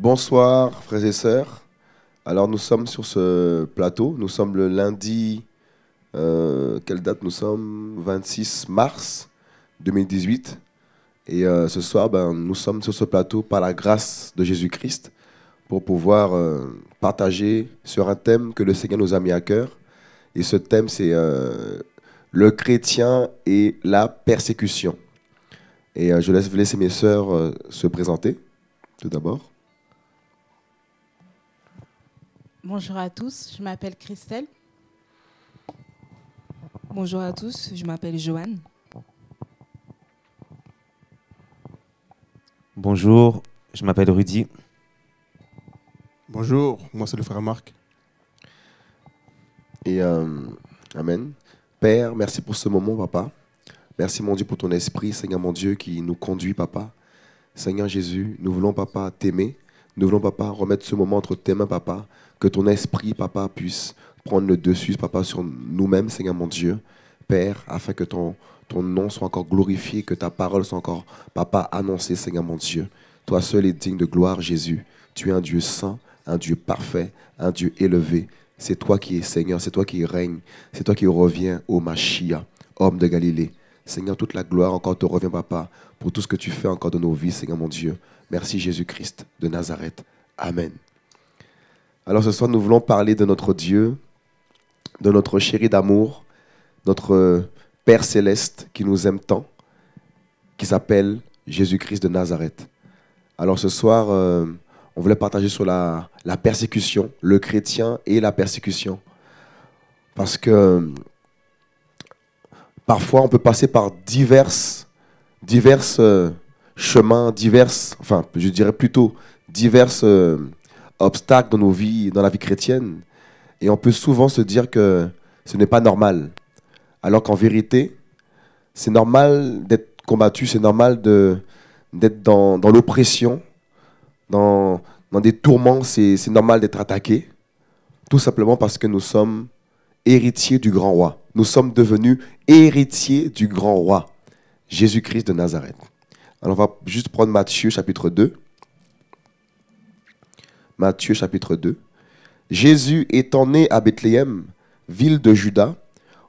Bonsoir frères et sœurs. Alors nous sommes sur ce plateau, nous sommes le lundi, quelle date nous sommes? 26 mars 2018. Et ce soir, nous sommes sur ce plateau par la grâce de Jésus-Christ pour pouvoir partager sur un thème que le Seigneur nous a mis à cœur. Et ce thème, c'est le chrétien et la persécution. Et je vais laisser mes sœurs se présenter tout d'abord. Bonjour à tous, je m'appelle Christelle. Bonjour à tous, je m'appelle Joanne. Bonjour, je m'appelle Rudy. Bonjour, moi c'est le frère Marc. Et Amen. Père, merci pour ce moment, papa. Merci, mon Dieu, pour ton esprit, Seigneur, mon Dieu, qui nous conduit, papa. Seigneur Jésus, nous voulons, papa, t'aimer. Nous voulons, papa, remettre ce moment entre tes mains, papa. Que ton esprit, papa, puisse prendre le dessus, papa, sur nous-mêmes, Seigneur, mon Dieu. Père, afin que ton nom soit encore glorifié, que ta parole soit encore, papa, annoncée, Seigneur, mon Dieu. Toi seul est digne de gloire, Jésus. Tu es un Dieu saint, un Dieu parfait, un Dieu élevé. C'est toi qui es Seigneur, c'est toi qui règnes, c'est toi qui reviens, ô Machia, homme de Galilée. Seigneur, toute la gloire encore te revient, papa, pour tout ce que tu fais encore de nos vies, Seigneur, mon Dieu. Merci, Jésus-Christ de Nazareth. Amen. Alors ce soir, nous voulons parler de notre Dieu, de notre chéri d'amour, notre Père céleste qui nous aime tant, qui s'appelle Jésus-Christ de Nazareth. Alors ce soir, on voulait partager sur la persécution, le chrétien et la persécution. Parce que parfois, on peut passer par divers chemins, je dirais plutôt divers obstacles dans nos vies, dans la vie chrétienne. Et on peut souvent se dire que ce n'est pas normal. Alors qu'en vérité, c'est normal d'être combattu, c'est normal d'être dans l'oppression, dans des tourments, c'est normal d'être attaqué. Tout simplement parce que nous sommes héritiers du grand roi. Nous sommes devenus héritiers du grand roi, Jésus-Christ de Nazareth. Alors on va juste prendre Matthieu chapitre 2. Matthieu chapitre 2. Jésus étant né à Bethléem, ville de Juda,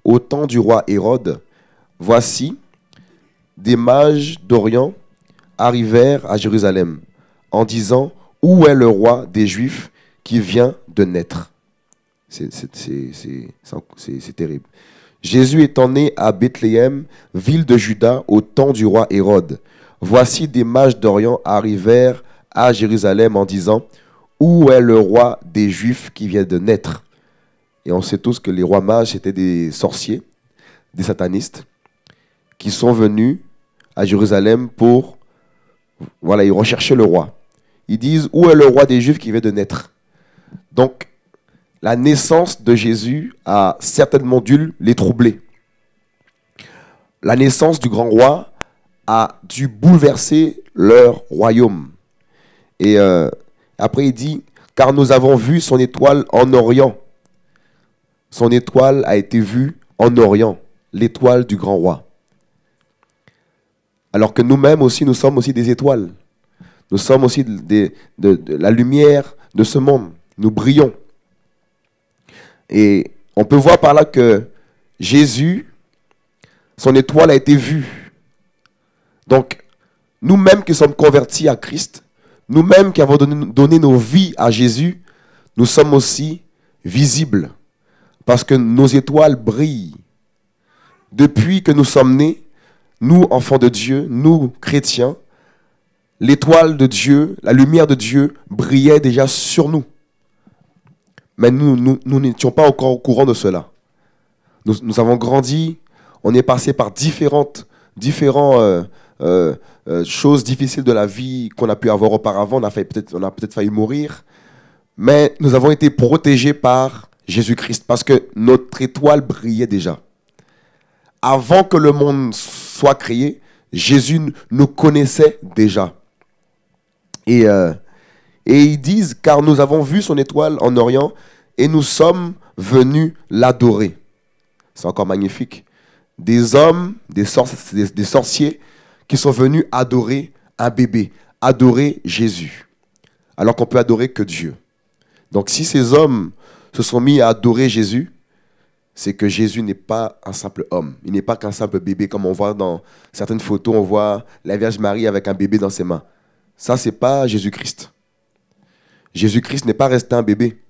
au temps du roi Hérode, voici, des mages d'Orient arrivèrent à Jérusalem en disant, où est le roi des Juifs qui vient de naître? C'est terrible. Jésus étant né à Bethléem, ville de Juda, au temps du roi Hérode. Voici des mages d'Orient arrivèrent à Jérusalem en disant, où est le roi des Juifs qui vient de naître? Et on sait tous que les rois mages étaient des sorciers, des satanistes, qui sont venus à Jérusalem pour, ils recherchaient le roi. Ils disent, où est le roi des Juifs qui vient de naître? Donc, la naissance de Jésus a certainement dû les troubler. La naissance du grand roi a dû bouleverser leur royaume. Et après, il dit, car nous avons vu son étoile en Orient. Son étoile a été vue en Orient, l'étoile du grand roi. Alors que nous-mêmes aussi, nous sommes aussi des étoiles. Nous sommes aussi de la lumière de ce monde. Nous brillons. Et on peut voir par là que Jésus, son étoile a été vue. Donc, nous-mêmes qui sommes convertis à Christ, nous-mêmes qui avons donné nos vies à Jésus, nous sommes aussi visibles. Parce que nos étoiles brillent. Depuis que nous sommes nés, nous, enfants de Dieu, nous, chrétiens, l'étoile de Dieu, la lumière de Dieu brillait déjà sur nous. Mais nous n'étions pas encore au courant de cela. Nous avons grandi, on est passé par différentes choses difficiles de la vie qu'on a pu avoir auparavant. On a peut-être failli mourir. Mais nous avons été protégés par Jésus-Christ parce que notre étoile brillait déjà. Avant que le monde soit créé, Jésus nous connaissait déjà. Et ils disent, car nous avons vu son étoile en Orient et nous sommes venus l'adorer. C'est encore magnifique. Des hommes, des sorciers qui sont venus adorer un bébé, adorer Jésus. alors qu'on peut adorer que Dieu. Donc si ces hommes se sont mis à adorer Jésus, c'est que Jésus n'est pas un simple homme. Il n'est pas qu'un simple bébé, comme on voit dans certaines photos, on voit la Vierge Marie avec un bébé dans ses mains. Ça, ce n'est pas Jésus-Christ. Jésus-Christ n'est pas resté un bébé.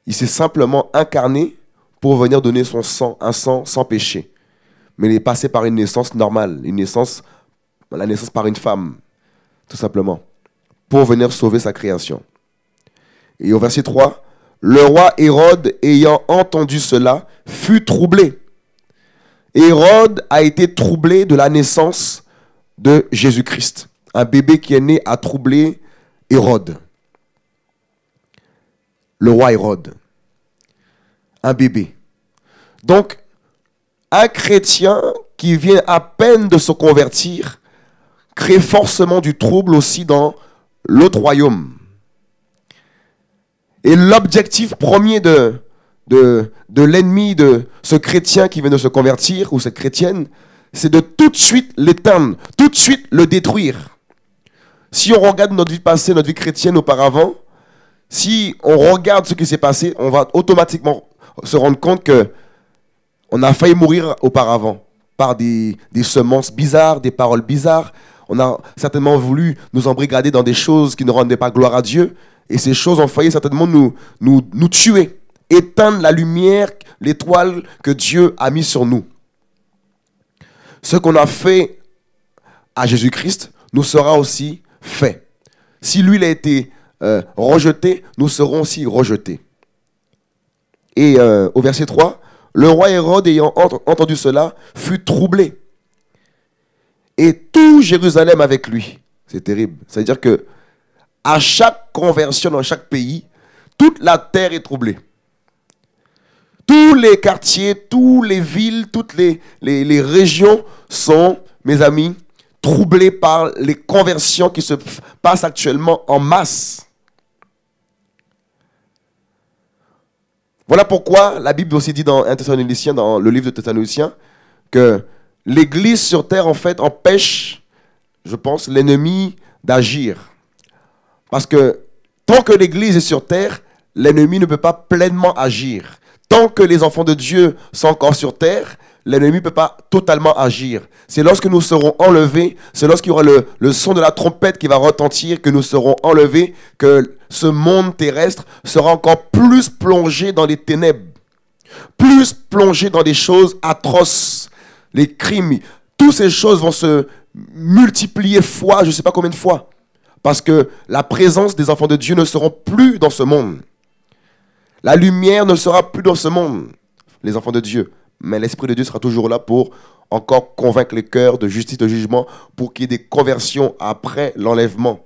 Il s'est simplement incarné pour venir donner son sang, un sang sans péché. Mais il est passé par une naissance normale, la naissance par une femme, tout simplement, pour venir sauver sa création. Et au verset 3, le roi Hérode, ayant entendu cela, fut troublé. Hérode a été troublé de la naissance de Jésus-Christ. Un bébé qui est né a troublé Hérode. Le roi Hérode. Un bébé. Donc, un chrétien qui vient à peine de se convertir crée forcément du trouble aussi dans l'autre royaume. Et l'objectif premier de l'ennemi de ce chrétien qui vient de se convertir, ou cette chrétienne, c'est de tout de suite l'éteindre, tout de suite le détruire. Si on regarde notre vie passée, notre vie chrétienne auparavant, si on regarde ce qui s'est passé, on va automatiquement se rendre compte que on a failli mourir auparavant par des semences bizarres, des paroles bizarres. On a certainement voulu nous embrigader dans des choses qui ne rendaient pas gloire à Dieu. Et ces choses ont failli certainement nous tuer, éteindre la lumière, l'étoile que Dieu a mis sur nous. Ce qu'on a fait à Jésus-Christ nous sera aussi fait. Si lui il a été rejeté, nous serons aussi rejetés. Et au verset 3, le roi Hérode, ayant entendu cela, fut troublé. Et tout Jérusalem avec lui. C'est terrible. C'est-à-dire que à chaque conversion dans chaque pays, toute la terre est troublée. Tous les quartiers, toutes les villes, toutes les régions sont, mes amis, troublés par les conversions qui se passent actuellement en masse. Voilà pourquoi la Bible aussi dit dans 1 Thessaloniciens, dans le livre de Thessaloniciens, que l'Église sur terre, en fait, empêche, je pense, l'ennemi d'agir. Parce que tant que l'Église est sur terre, l'ennemi ne peut pas pleinement agir. Tant que les enfants de Dieu sont encore sur terre, l'ennemi ne peut pas totalement agir. C'est lorsque nous serons enlevés, c'est lorsqu'il y aura le son de la trompette qui va retentir, que nous serons enlevés, que ce monde terrestre sera encore plus plongé dans les ténèbres, plus plongé dans des choses atroces, les crimes. Toutes ces choses vont se multiplier fois, je ne sais pas combien de fois, parce que la présence des enfants de Dieu ne sera plus dans ce monde. La lumière ne sera plus dans ce monde, les enfants de Dieu. Mais l'Esprit de Dieu sera toujours là pour encore convaincre les cœurs de justice, de jugement, pour qu'il y ait des conversions après l'enlèvement.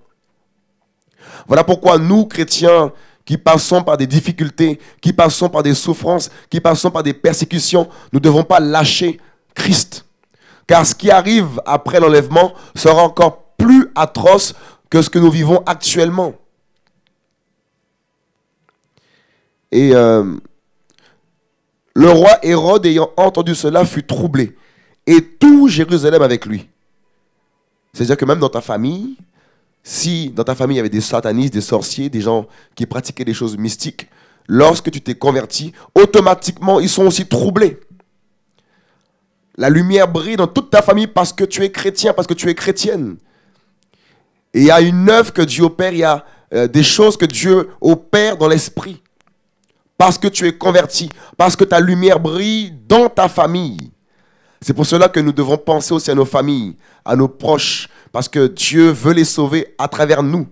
Voilà pourquoi nous, chrétiens, qui passons par des difficultés, qui passons par des souffrances, qui passons par des persécutions, nous ne devons pas lâcher Christ. Car ce qui arrive après l'enlèvement sera encore plus atroce que ce que nous vivons actuellement. Et le roi Hérode, ayant entendu cela, fut troublé. Et tout Jérusalem avec lui. C'est-à-dire que même dans ta famille, si dans ta famille il y avait des satanistes, des sorciers, des gens qui pratiquaient des choses mystiques, lorsque tu t'es converti, automatiquement ils sont aussi troublés. La lumière brille dans toute ta famille parce que tu es chrétien, parce que tu es chrétienne. Et il y a une œuvre que Dieu opère, il y a des choses que Dieu opère dans l'esprit. Parce que tu es converti, parce que ta lumière brille dans ta famille. C'est pour cela que nous devons penser aussi à nos familles, à nos proches, parce que Dieu veut les sauver à travers nous.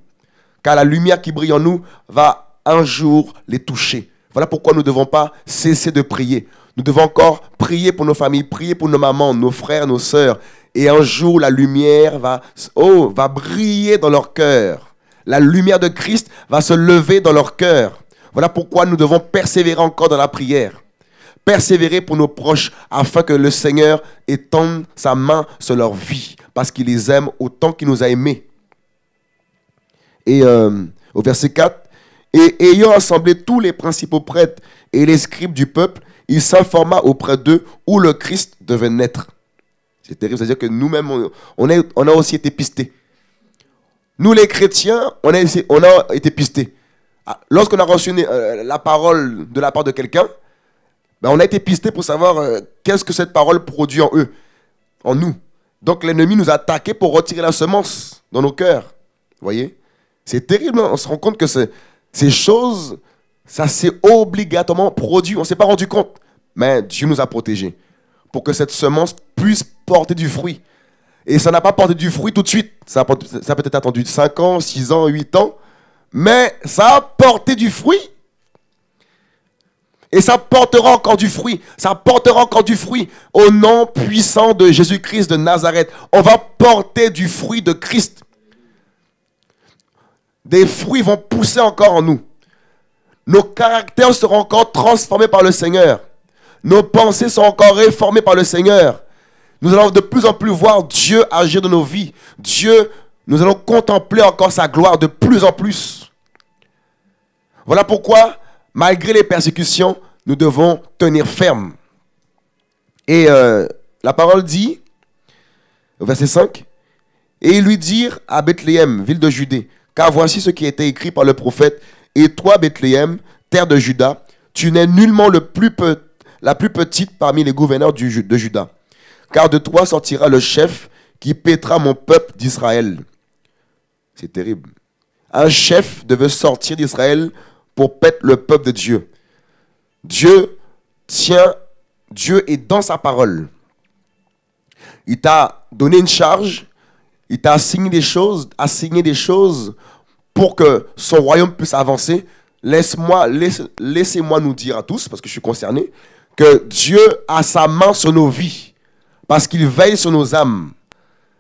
Car la lumière qui brille en nous va un jour les toucher. Voilà pourquoi nous ne devons pas cesser de prier. Nous devons encore prier pour nos familles, prier pour nos mamans, nos frères, nos sœurs. Et un jour, la lumière va briller dans leur cœur. La lumière de Christ va se lever dans leur cœur. Voilà pourquoi nous devons persévérer encore dans la prière. Persévérer pour nos proches afin que le Seigneur étende sa main sur leur vie. Parce qu'il les aime autant qu'il nous a aimés. Et au verset 4, « Et ayant assemblé tous les principaux prêtres et les scribes du peuple, il s'informa auprès d'eux où le Christ devait naître. » C'est terrible, c'est-à-dire que nous-mêmes, on a aussi été pistés. Nous, les chrétiens, on a été pistés. Lorsqu'on a reçu la parole de la part de quelqu'un, ben, on a été pistés pour savoir qu'est-ce que cette parole produit en eux, en nous. Donc l'ennemi nous a attaqués pour retirer la semence dans nos cœurs. Vous voyez? C'est terrible, hein? On se rend compte que ces choses, ça s'est obligatoirement produit. On ne s'est pas rendu compte. Mais Dieu nous a protégés pour que cette semence puisse porter du fruit. Et ça n'a pas porté du fruit tout de suite. Ça a peut-être attendu 5 ans, 6 ans, 8 ans. Mais ça a porté du fruit. Et ça portera encore du fruit. Ça portera encore du fruit. Au nom puissant de Jésus-Christ de Nazareth, on va porter du fruit de Christ. Des fruits vont pousser encore en nous. Nos caractères seront encore transformés par le Seigneur. Nos pensées sont encore réformées par le Seigneur. Nous allons de plus en plus voir Dieu agir dans nos vies. Nous allons contempler encore sa gloire de plus en plus. Voilà pourquoi, malgré les persécutions, nous devons tenir ferme. Et la parole dit, au verset 5, « Et ils lui dirent à Bethléem, ville de Judée, car voici ce qui était écrit par le prophète, et toi, Bethléem, terre de Juda, tu n'es nullement la plus petite parmi les gouverneurs de Juda. Car de toi sortira le chef qui paîtra mon peuple d'Israël. » C'est terrible. Un chef devait sortir d'Israël pour paître le peuple de Dieu. Dieu est dans sa parole. Il t'a donné une charge, il t'a assigné des choses pour que son royaume puisse avancer. Laissez-moi nous dire à tous, parce que je suis concerné, que Dieu a sa main sur nos vies. Parce qu'il veille sur nos âmes.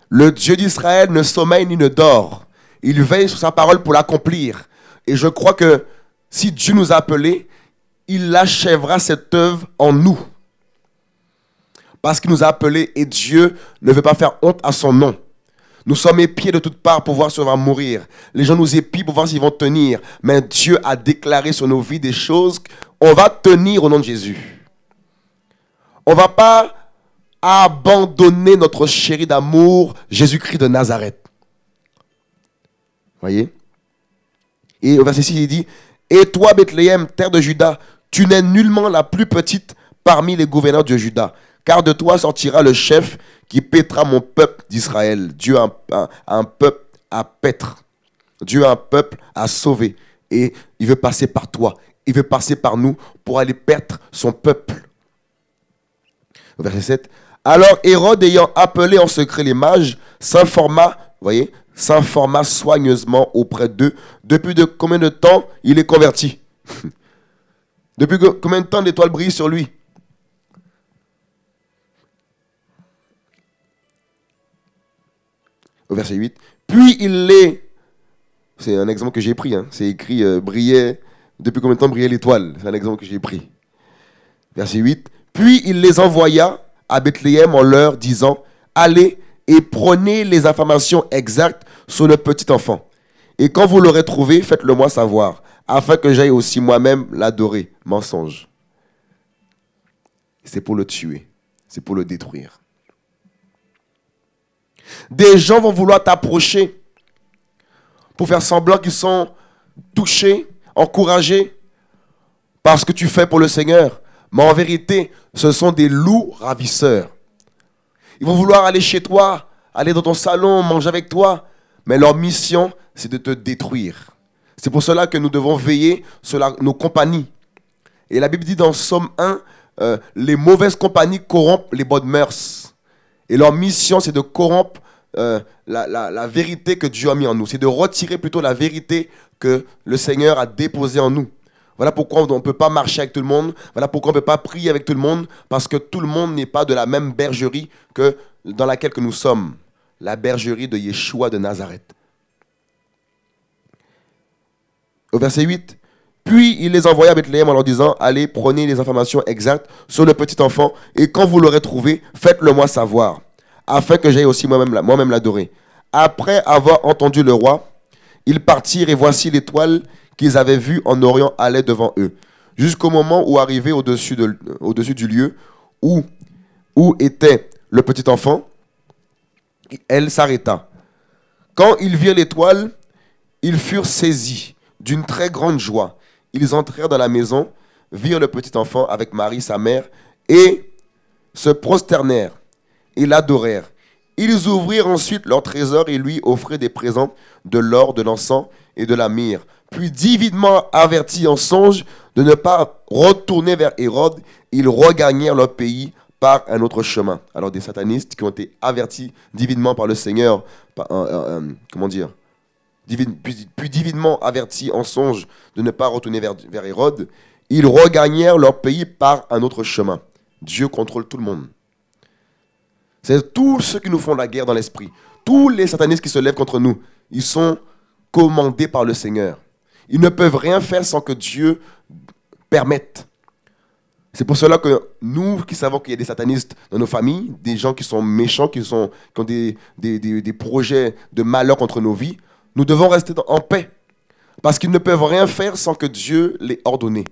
Le Dieu d'Israël ne sommeille ni ne dort. Il veille sur sa parole pour l'accomplir. Et je crois que si Dieu nous a appelés, il achèvera cette œuvre en nous. Parce qu'il nous a appelés et Dieu ne veut pas faire honte à son nom. Nous sommes épiés de toutes parts pour voir si on va mourir. Les gens nous épient pour voir s'ils vont tenir. Mais Dieu a déclaré sur nos vies des choses. On va tenir au nom de Jésus. On ne va pas abandonner notre chéri d'amour, Jésus-Christ de Nazareth. Voyez? Et au verset 6, il dit, « Et toi, Bethléem, terre de Juda, tu n'es nullement la plus petite parmi les gouverneurs de Juda, car de toi sortira le chef qui paîtra mon peuple d'Israël. » Dieu a un peuple à paître. Dieu a un peuple à sauver. Et il veut passer par toi. Il veut passer par nous pour aller paître son peuple. Au verset 7, « Alors Hérode, ayant appelé en secret les mages, s'informa soigneusement auprès d'eux. Depuis de combien de temps il est converti? Depuis combien de temps l'étoile brille sur lui? Au verset 8. Puis il les... C'est un exemple que j'ai pris. Hein. C'est écrit brillait. Depuis combien de temps brillait l'étoile? C'est un exemple que j'ai pris. Verset 8. Puis il les envoya à Bethléem en leur disant, allez et prenez les informations exactes sur le petit enfant. Et quand vous l'aurez trouvé, faites-le moi savoir, afin que j'aille aussi moi-même l'adorer. Mensonge. C'est pour le tuer. C'est pour le détruire. Des gens vont vouloir t'approcher pour faire semblant qu'ils sont touchés, encouragés par ce que tu fais pour le Seigneur. Mais en vérité, ce sont des loups ravisseurs. Ils vont vouloir aller chez toi, aller dans ton salon, manger avec toi. Mais leur mission, c'est de te détruire. C'est pour cela que nous devons veiller sur nos compagnies. Et la Bible dit dans Psaume 1, les mauvaises compagnies corrompent les bonnes mœurs. Et leur mission, c'est de corrompre la vérité que Dieu a mis en nous. C'est de retirer plutôt la vérité que le Seigneur a déposée en nous. Voilà pourquoi on ne peut pas marcher avec tout le monde. Voilà pourquoi on ne peut pas prier avec tout le monde. Parce que tout le monde n'est pas de la même bergerie que dans laquelle que nous sommes. La bergerie de Yeshua de Nazareth. Au verset 8. Puis il les envoya à Bethléem en leur disant, allez, prenez les informations exactes sur le petit enfant. Et quand vous l'aurez trouvé, faites-le moi savoir. Afin que j'aille aussi moi-même l'adorer. Après avoir entendu le roi, ils partirent et voici l'étoile qu'ils avaient vue en Orient allait devant eux. Jusqu'au moment où arrivé au-dessus du lieu où était le petit enfant, elle s'arrêta. Quand ils virent l'étoile, ils furent saisis d'une très grande joie. Ils entrèrent dans la maison, virent le petit enfant avec Marie, sa mère, et se prosternèrent et l'adorèrent. Ils ouvrirent ensuite leur trésor et lui offrirent des présents, de l'or, de l'encens et de la myrrhe. Puis, divinement avertis en songe de ne pas retourner vers Hérode, ils regagnèrent leur pays par un autre chemin. Alors, des satanistes qui ont été avertis divinement par le Seigneur, puis divinement avertis en songe de ne pas retourner vers Hérode, ils regagnèrent leur pays par un autre chemin. Dieu contrôle tout le monde. C'est tous ceux qui nous font la guerre dans l'esprit. Tous les satanistes qui se lèvent contre nous, ils sont commandés par le Seigneur. Ils ne peuvent rien faire sans que Dieu permette. C'est pour cela que nous qui savons qu'il y a des satanistes dans nos familles, des gens qui sont méchants, qui ont des projets de malheur contre nos vies, nous devons rester en paix. Parce qu'ils ne peuvent rien faire sans que Dieu l'ait ordonné.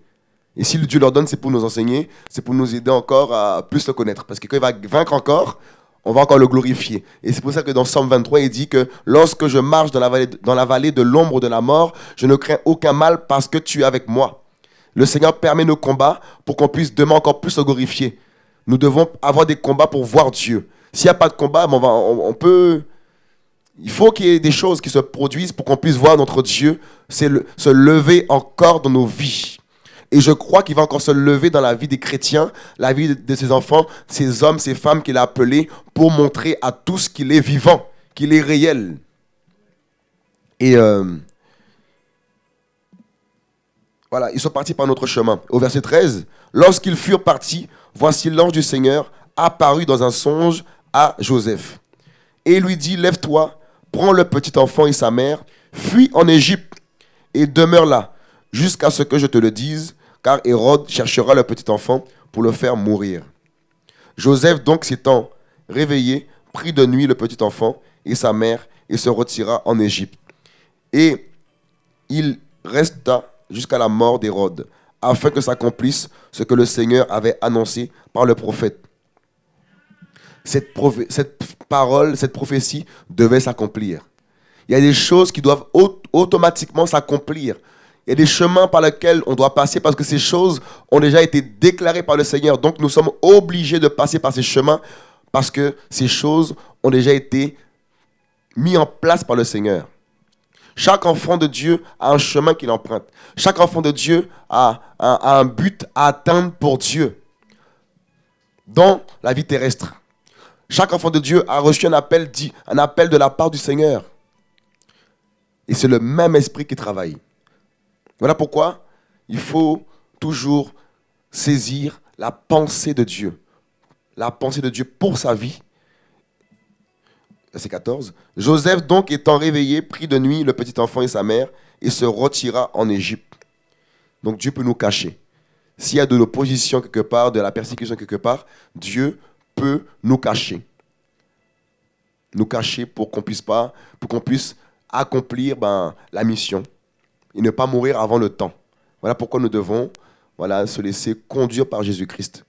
Et si Dieu leur donne, c'est pour nous enseigner, c'est pour nous aider encore à plus le connaître. Parce que quand il va vaincre encore, on va encore le glorifier. Et c'est pour ça que dans Psaume 23, il dit que lorsque je marche dans la vallée de l'ombre de la mort, je ne crains aucun mal parce que tu es avec moi. Le Seigneur permet nos combats pour qu'on puisse demain encore plus le glorifier. Nous devons avoir des combats pour voir Dieu. S'il n'y a pas de combat, il faut qu'il y ait des choses qui se produisent pour qu'on puisse voir notre Dieu se lever encore dans nos vies. Et je crois qu'il va encore se lever dans la vie des chrétiens, la vie de ses enfants, ces hommes, ces femmes qu'il a appelés pour montrer à tous qu'il est vivant, qu'il est réel. Et voilà, ils sont partis par notre chemin. Au verset 13, lorsqu'ils furent partis, voici l'ange du Seigneur apparut dans un songe à Joseph. Et il lui dit, lève-toi, prends le petit enfant et sa mère, fuis en Égypte et demeure là, jusqu'à ce que je te le dise, car Hérode cherchera le petit enfant pour le faire mourir. Joseph donc s'étant réveillé, prit de nuit le petit enfant et sa mère et se retira en Égypte. Et il resta jusqu'à la mort d'Hérode, afin que s'accomplisse ce que le Seigneur avait annoncé par le prophète. Cette parole, cette prophétie devait s'accomplir. Il y a des choses qui doivent automatiquement s'accomplir. Il y a des chemins par lesquels on doit passer parce que ces choses ont déjà été déclarées par le Seigneur. Donc nous sommes obligés de passer par ces chemins parce que ces choses ont déjà été mises en place par le Seigneur. Chaque enfant de Dieu a un chemin qu'il emprunte. Chaque enfant de Dieu a un but à atteindre pour Dieu dans la vie terrestre. Chaque enfant de Dieu a reçu un appel de la part du Seigneur. Et c'est le même esprit qui travaille. Voilà pourquoi il faut toujours saisir la pensée de Dieu. La pensée de Dieu pour sa vie. Verset 14. Joseph donc étant réveillé, prit de nuit le petit enfant et sa mère et se retira en Égypte. Donc Dieu peut nous cacher. S'il y a de l'opposition quelque part, de la persécution quelque part, Dieu peut nous cacher. Nous cacher pour qu'on puisse accomplir la mission. Et ne pas mourir avant le temps. Voilà pourquoi nous devons se laisser conduire par Jésus-Christ.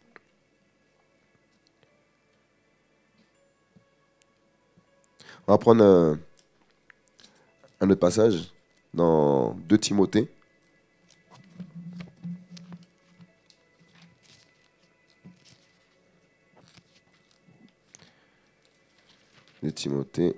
On va prendre un autre passage dans 2 Timothée. De Timothée.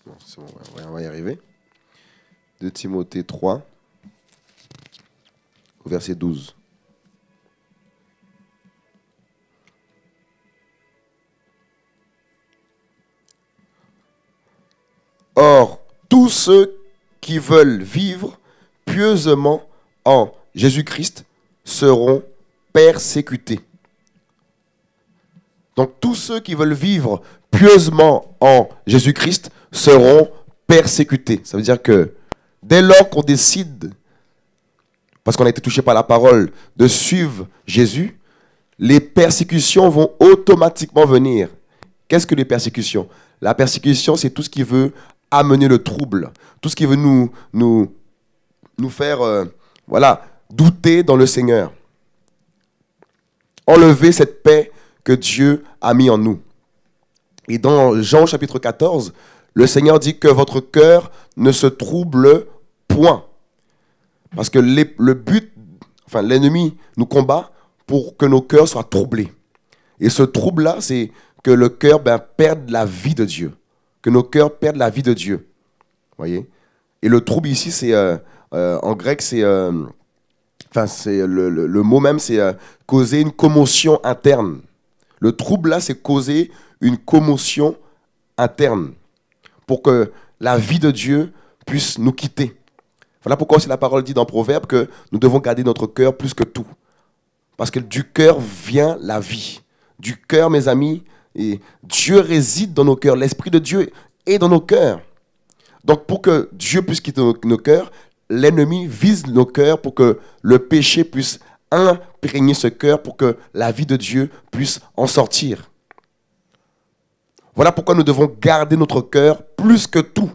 Bon, c'est bon, on va y arriver. De Timothée 3, au verset 12. Or, tous ceux qui veulent vivre pieusement en Jésus-Christ seront persécutés. Donc tous ceux qui veulent vivre pieusement en Jésus-Christ seront persécutés. Ça veut dire que dès lors qu'on décide, parce qu'on a été touché par la parole, de suivre Jésus, les persécutions vont automatiquement venir. Qu'est-ce que les persécutions? La persécution, c'est tout ce qui veut amener le trouble, tout ce qui veut nous faire douter dans le Seigneur. enlever cette paix que Dieu a mis en nous. Et dans Jean chapitre 14, le Seigneur dit que votre cœur ne se trouble point. Parce que l'ennemi nous combat pour que nos cœurs soient troublés. Et ce trouble-là, c'est que le cœur perde la vie de Dieu. Que nos cœurs perdent la vie de Dieu. Voyez? Et le trouble ici, c'est en grec, c'est le mot même, c'est causer une commotion interne. Le trouble là, c'est causer une commotion interne pour que la vie de Dieu puisse nous quitter. Voilà pourquoi aussi la parole dit dans Proverbe que nous devons garder notre cœur plus que tout. Parce que du cœur vient la vie. Du cœur, mes amis, et Dieu réside dans nos cœurs. L'Esprit de Dieu est dans nos cœurs. Donc pour que Dieu puisse quitter nos cœurs, l'ennemi vise nos cœurs pour que le péché puisse imprégner ce cœur, pour que la vie de Dieu puisse en sortir. Voilà pourquoi nous devons garder notre cœur plus que tout.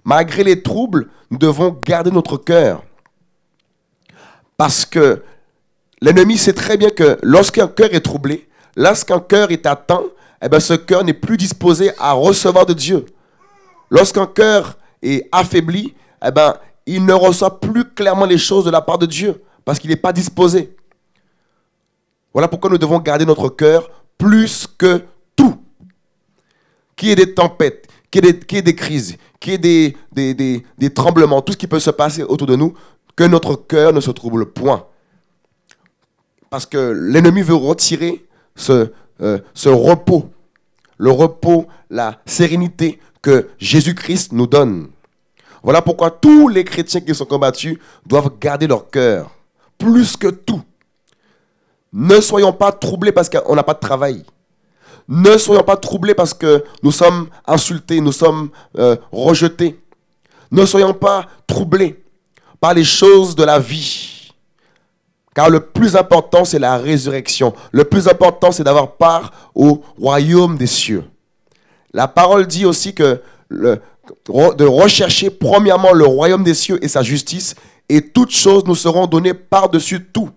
Malgré les troubles, nous devons garder notre cœur. Parce que l'ennemi sait très bien que lorsqu'un cœur est troublé, lorsqu'un cœur est atteint, ce cœur n'est plus disposé à recevoir de Dieu. Lorsqu'un cœur est affaibli, il ne reçoit plus clairement les choses de la part de Dieu, parce qu'il n'est pas disposé. Voilà pourquoi nous devons garder notre cœur plus que tout. Qu'il y ait des tempêtes, qu'il y ait des crises, qu'il y ait des tremblements, tout ce qui peut se passer autour de nous, que notre cœur ne se trouble point. Parce que l'ennemi veut retirer ce repos, le repos, la sérénité que Jésus-Christ nous donne. Voilà pourquoi tous les chrétiens qui sont combattus doivent garder leur cœur, plus que tout. Ne soyons pas troublés parce qu'on n'a pas de travail. Ne soyons pas troublés parce que nous sommes insultés, nous sommes rejetés. Ne soyons pas troublés par les choses de la vie. Car le plus important, c'est la résurrection. Le plus important, c'est d'avoir part au royaume des cieux. La parole dit aussi que de rechercher premièrement le royaume des cieux et sa justice, et toutes choses nous seront données par-dessus tout.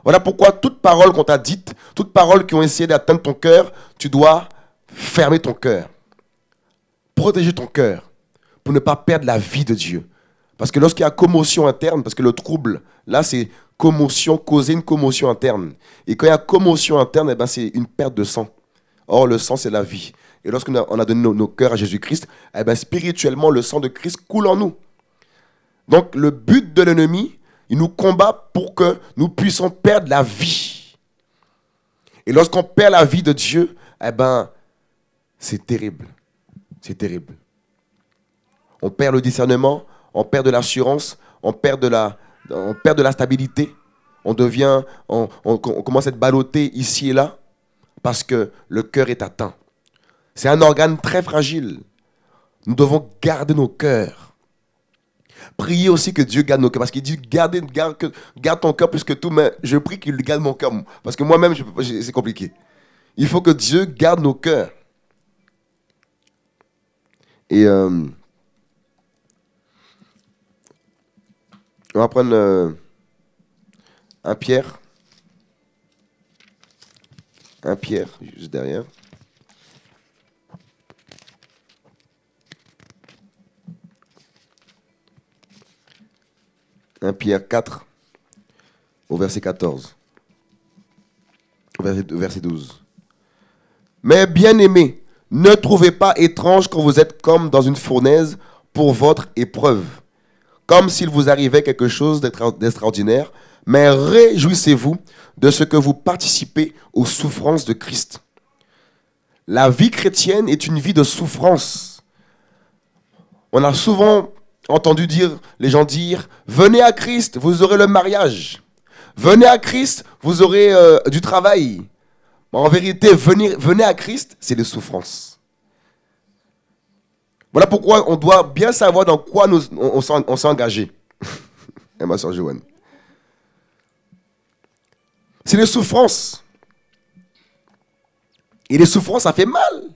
Voilà pourquoi toute parole qu'on t'a dite, toute parole qui ont essayé d'atteindre ton cœur, tu dois fermer ton cœur. Protéger ton cœur pour ne pas perdre la vie de Dieu. Parce que lorsqu'il y a commotion interne, parce que le trouble, là c'est commotion, causer une commotion interne. Et quand il y a commotion interne, c'est une perte de sang. Or, le sang, c'est la vie. Et lorsqu'on a donné nos cœurs à Jésus-Christ, spirituellement, le sang de Christ coule en nous. Donc, le but de l'ennemi, il nous combat pour que nous puissions perdre la vie. Et lorsqu'on perd la vie de Dieu, c'est terrible. C'est terrible. On perd le discernement, on perd de l'assurance, on perd de la stabilité. On commence à être ballotté ici et là parce que le cœur est atteint. C'est un organe très fragile. Nous devons garder nos cœurs. Priez aussi que Dieu garde nos cœurs. Parce qu'il dit garde ton cœur plus que tout. Mais je prie qu'il garde mon cœur. Parce que moi-même, c'est compliqué. Il faut que Dieu garde nos cœurs. Et on va prendre un Pierre. Un Pierre, juste derrière. Un Pierre 4, au verset 14, au verset 12. Mais bien-aimés, ne trouvez pas étrange quand vous êtes comme dans une fournaise pour votre épreuve, comme s'il vous arrivait quelque chose d'extraordinaire, mais réjouissez-vous de ce que vous participez aux souffrances de Christ. La vie chrétienne est une vie de souffrance. On a souvent entendu les gens dire, venez à Christ, vous aurez le mariage. Venez à Christ, vous aurez du travail. En vérité, venez à Christ, c'est des souffrances. Voilà pourquoi on doit bien savoir dans quoi on s'est engagé. Et ma soeur Joanne. C'est les souffrances. Et les souffrances, ça fait mal.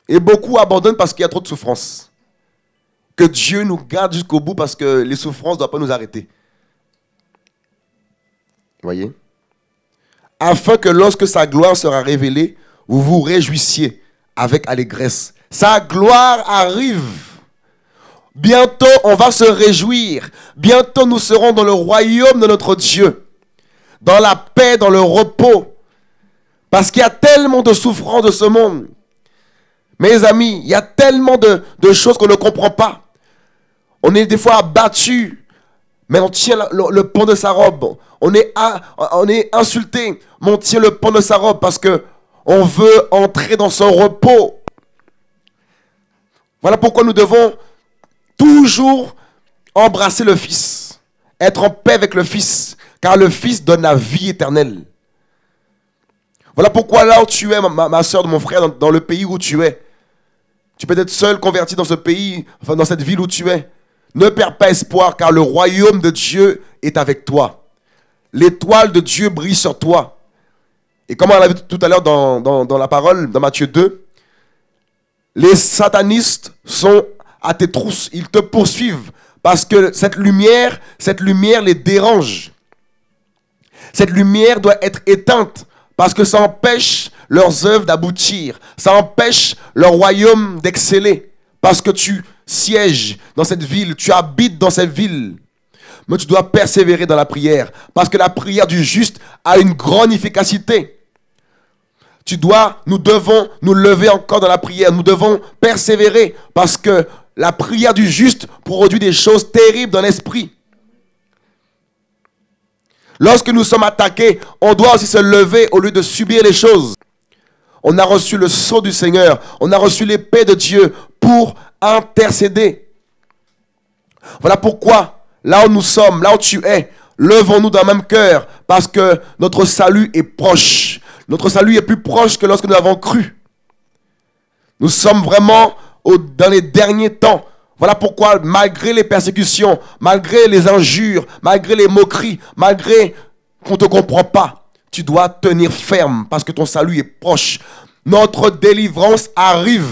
Et beaucoup abandonnent parce qu'il y a trop de souffrances. Que Dieu nous garde jusqu'au bout parce que les souffrances ne doivent pas nous arrêter. Voyez? Afin que lorsque sa gloire sera révélée, vous vous réjouissiez avec allégresse. Sa gloire arrive. Bientôt, on va se réjouir. Bientôt, nous serons dans le royaume de notre Dieu. Dans la paix, dans le repos. Parce qu'il y a tellement de souffrances de ce monde. Mes amis, il y a tellement de choses qu'on ne comprend pas. On est des fois abattus, mais on tient le pan de sa robe. On est insulté, mais on tient le pan de sa robe parce que on veut entrer dans son repos. Voilà pourquoi nous devons toujours embrasser le Fils, être en paix avec le Fils, car le Fils donne la vie éternelle. Voilà pourquoi là où tu es, ma soeur, mon frère, dans le pays où tu es, tu peux être seul, converti dans ce pays, enfin dans cette ville où tu es. Ne perds pas espoir, car le royaume de Dieu est avec toi. L'étoile de Dieu brille sur toi. Et comme on l'a vu tout à l'heure dans la parole, dans Matthieu 2, les satanistes sont à tes trousses. Ils te poursuivent parce que cette lumière les dérange. Cette lumière doit être éteinte parce que ça empêche leurs œuvres d'aboutir. Ça empêche leur royaume d'exceller. Parce que tu sièges dans cette ville, tu habites dans cette ville. Mais tu dois persévérer dans la prière. Parce que la prière du juste a une grande efficacité. Nous devons nous lever encore dans la prière. Nous devons persévérer. Parce que la prière du juste produit des choses terribles dans l'esprit. Lorsque nous sommes attaqués, on doit aussi se lever au lieu de subir les choses. On a reçu le sceau du Seigneur. On a reçu l'épée de Dieu pour intercéder. Voilà pourquoi, là où nous sommes, là où tu es, levons-nous d'un même cœur, parce que notre salut est proche. Notre salut est plus proche que lorsque nous l'avons cru. Nous sommes vraiment dans les derniers temps. Voilà pourquoi, malgré les persécutions, malgré les injures, malgré les moqueries, malgré qu'on ne te comprend pas, tu dois tenir ferme parce que ton salut est proche. Notre délivrance arrive.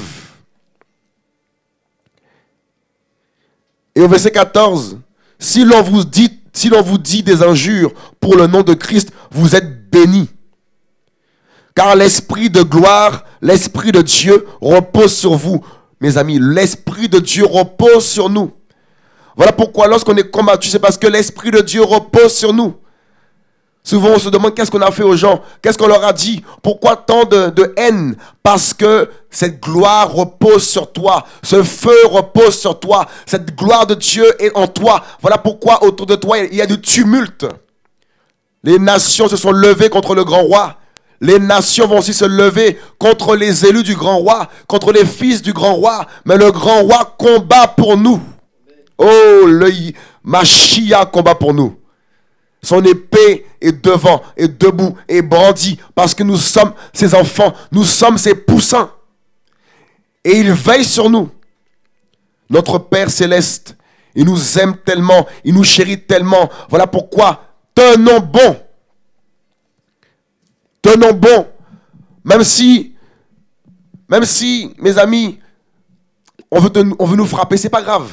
Et au verset 14, si l'on vous dit des injures pour le nom de Christ, vous êtes bénis. Car l'Esprit de gloire, l'Esprit de Dieu repose sur vous. Mes amis, l'Esprit de Dieu repose sur nous. Voilà pourquoi lorsqu'on est combattu, c'est parce que l'Esprit de Dieu repose sur nous. Souvent, on se demande qu'est-ce qu'on a fait aux gens, qu'est-ce qu'on leur a dit, pourquoi tant de haine? Parce que cette gloire repose sur toi, ce feu repose sur toi, cette gloire de Dieu est en toi. Voilà pourquoi autour de toi, il y a du tumulte. Les nations se sont levées contre le grand roi. Les nations vont aussi se lever contre les élus du grand roi, contre les fils du grand roi. Mais le grand roi combat pour nous. Oh, le Mashiach combat pour nous. Son épée est devant, est debout, est brandie, parce que nous sommes ses enfants, nous sommes ses poussins. Et il veille sur nous. Notre Père céleste, il nous aime tellement, il nous chérit tellement. Voilà pourquoi, tenons bon. Tenons bon. Même si, mes amis, on veut nous frapper, c'est pas grave.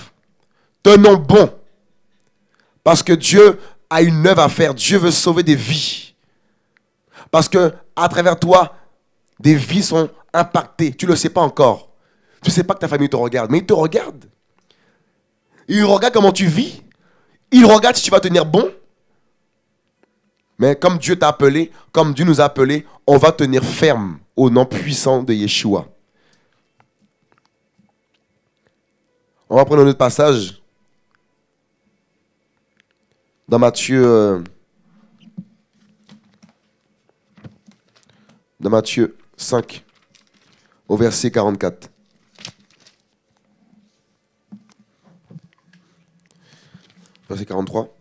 Tenons bon. Parce que Dieu a une œuvre à faire. Dieu veut sauver des vies. Parce que à travers toi, des vies sont impactées. Tu ne le sais pas encore. Tu ne sais pas que ta famille te regarde. Mais il te regarde. Il regarde comment tu vis. Il regarde si tu vas tenir bon. Mais comme Dieu t'a appelé, comme Dieu nous a appelés, on va tenir ferme au nom puissant de Yeshua. On va prendre un autre passage. Dans Matthieu 5, au verset 44. Verset 43.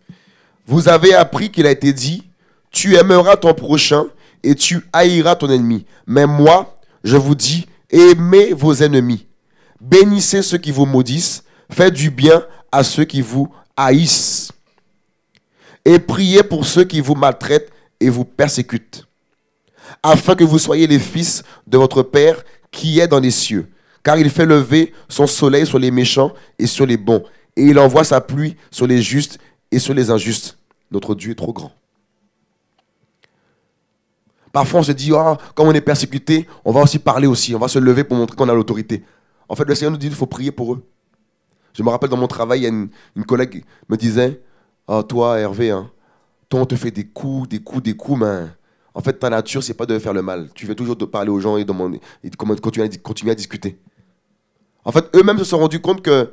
Vous avez appris qu'il a été dit, tu aimeras ton prochain et tu haïras ton ennemi. Mais moi, je vous dis, aimez vos ennemis. Bénissez ceux qui vous maudissent. Faites du bien à ceux qui vous haïssent. Et priez pour ceux qui vous maltraitent et vous persécutent, afin que vous soyez les fils de votre Père qui est dans les cieux. Car il fait lever son soleil sur les méchants et sur les bons, et il envoie sa pluie sur les justes et sur les injustes. Notre Dieu est trop grand. Parfois, on se dit, oh, comme on est persécuté, on va aussi parler aussi. On va se lever pour montrer qu'on a l'autorité. En fait, le Seigneur nous dit qu'il faut prier pour eux. Je me rappelle dans mon travail, il y a une collègue qui me disait, oh, toi, Hervé, hein, toi, on te fait des coups, mais en fait, ta nature, c'est pas de faire le mal. Tu veux toujours de parler aux gens et demander, et continuer à discuter. En fait, eux-mêmes se sont rendus compte que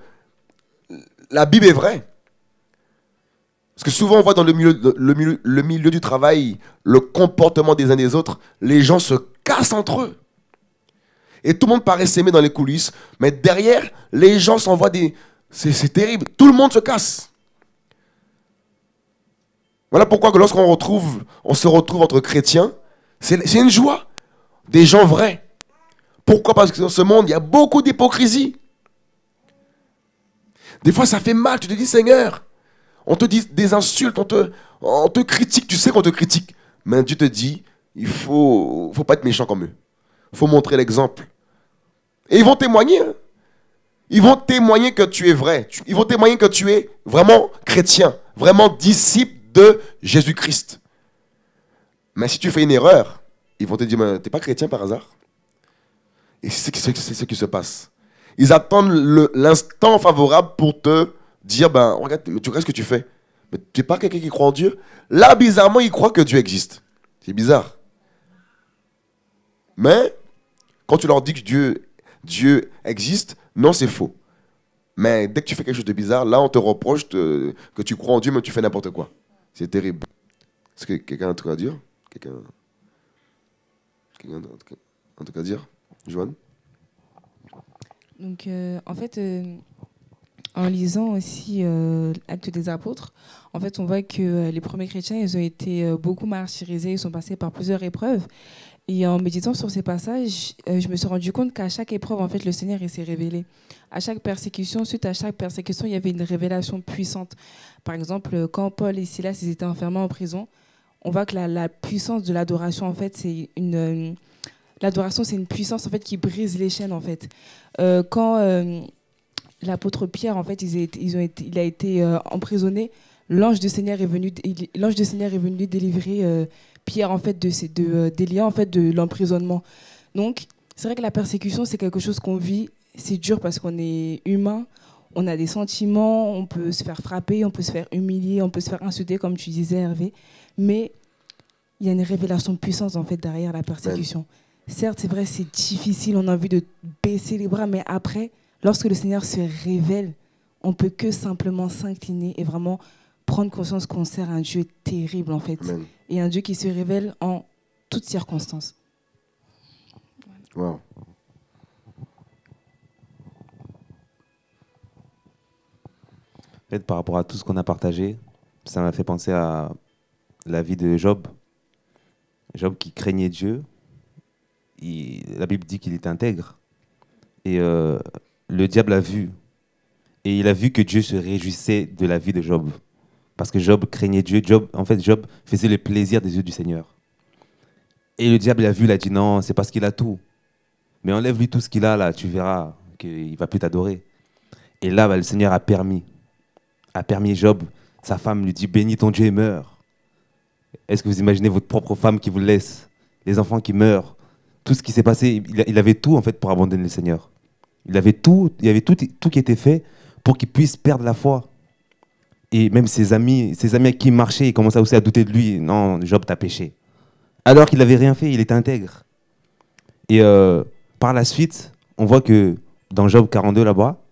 la Bible est vraie. Parce que souvent, on voit dans le milieu du travail, le comportement des uns des autres, les gens se cassent entre eux. Et tout le monde paraît s'aimer dans les coulisses, mais derrière, les gens s'envoient des... C'est terrible. Tout le monde se casse. Voilà pourquoi que lorsqu'on se retrouve entre chrétiens, c'est une joie. Des gens vrais. Pourquoi? Parce que dans ce monde, il y a beaucoup d'hypocrisie. Des fois, ça fait mal. Tu te dis, Seigneur, on te dit des insultes, on te critique. Tu sais qu'on te critique. Mais Dieu te dit, il faut pas être méchant comme eux. Il faut montrer l'exemple. Et ils vont témoigner. Hein. Ils vont témoigner que tu es vrai. Ils vont témoigner que tu es vraiment chrétien, vraiment disciple de Jésus-Christ. Mais si tu fais une erreur, ils vont te dire, mais t'es pas chrétien par hasard? Et c'est ce qui se passe. Ils attendent l'instant favorable pour te dire, ben regarde, tu regardes ce que tu fais. Mais tu n'es pas quelqu'un qui croit en Dieu. Là, bizarrement, ils croient que Dieu existe. C'est bizarre. Mais, quand tu leur dis que Dieu existe, non, c'est faux. Mais dès que tu fais quelque chose de bizarre, là, on te reproche que tu crois en Dieu, mais tu fais n'importe quoi. C'est terrible. Est-ce que quelqu'un a un truc à dire? Quelqu'un a un truc à dire? Joanne? Donc, en fait, en lisant aussi Actes des Apôtres, en fait, on voit que les premiers chrétiens, ils ont été beaucoup martyrisés, ils sont passés par plusieurs épreuves. Et en méditant sur ces passages, je me suis rendu compte qu'à chaque épreuve, en fait, le Seigneur il s'est révélé. À chaque persécution, suite à chaque persécution, il y avait une révélation puissante. Par exemple, quand Paul et Silas ils étaient enfermés en prison, on voit que la puissance de l'adoration, en fait, c'est une l'adoration, c'est une puissance en fait qui brise les chaînes, en fait. Quand l'apôtre Pierre, en fait, il a été emprisonné, l'ange du Seigneur est venu délivrer Pierre en fait des liens en fait de l'emprisonnement. Donc c'est vrai que la persécution c'est quelque chose qu'on vit, c'est dur parce qu'on est humain, on a des sentiments, on peut se faire frapper, on peut se faire humilier, on peut se faire insulter comme tu disais Hervé, mais il y a une révélation de puissance en fait derrière la persécution. Certes c'est vrai c'est difficile, on a envie de baisser les bras, mais après lorsque le Seigneur se révèle, on peut que simplement s'incliner et vraiment prendre conscience qu'on sert un Dieu terrible en fait. Amen. Et un Dieu qui se révèle en toutes circonstances. Wow. Peut-être par rapport à tout ce qu'on a partagé, ça m'a fait penser à la vie de Job. Job qui craignait Dieu. La Bible dit qu'il était intègre. Et le diable a vu. Et il a vu que Dieu se réjouissait de la vie de Job. Parce que Job craignait Dieu. Job faisait le plaisir des yeux du Seigneur. Et le diable a vu, il a dit non, c'est parce qu'il a tout. Mais enlève-lui tout ce qu'il a là, tu verras qu'il ne va plus t'adorer. Et là, le Seigneur a permis Job. Sa femme lui dit bénis ton Dieu et meurs. Est-ce que vous imaginez votre propre femme qui vous laisse, les enfants qui meurent, tout ce qui s'est passé, il avait tout en fait pour abandonner le Seigneur. Il y avait tout qui était fait pour qu'il puisse perdre la foi. Et même ses amis avec qui il marchait, ils commençaient aussi à douter de lui. Non, Job, t'as péché. Alors qu'il n'avait rien fait, il était intègre. Et par la suite, on voit que dans Job 42 là-bas,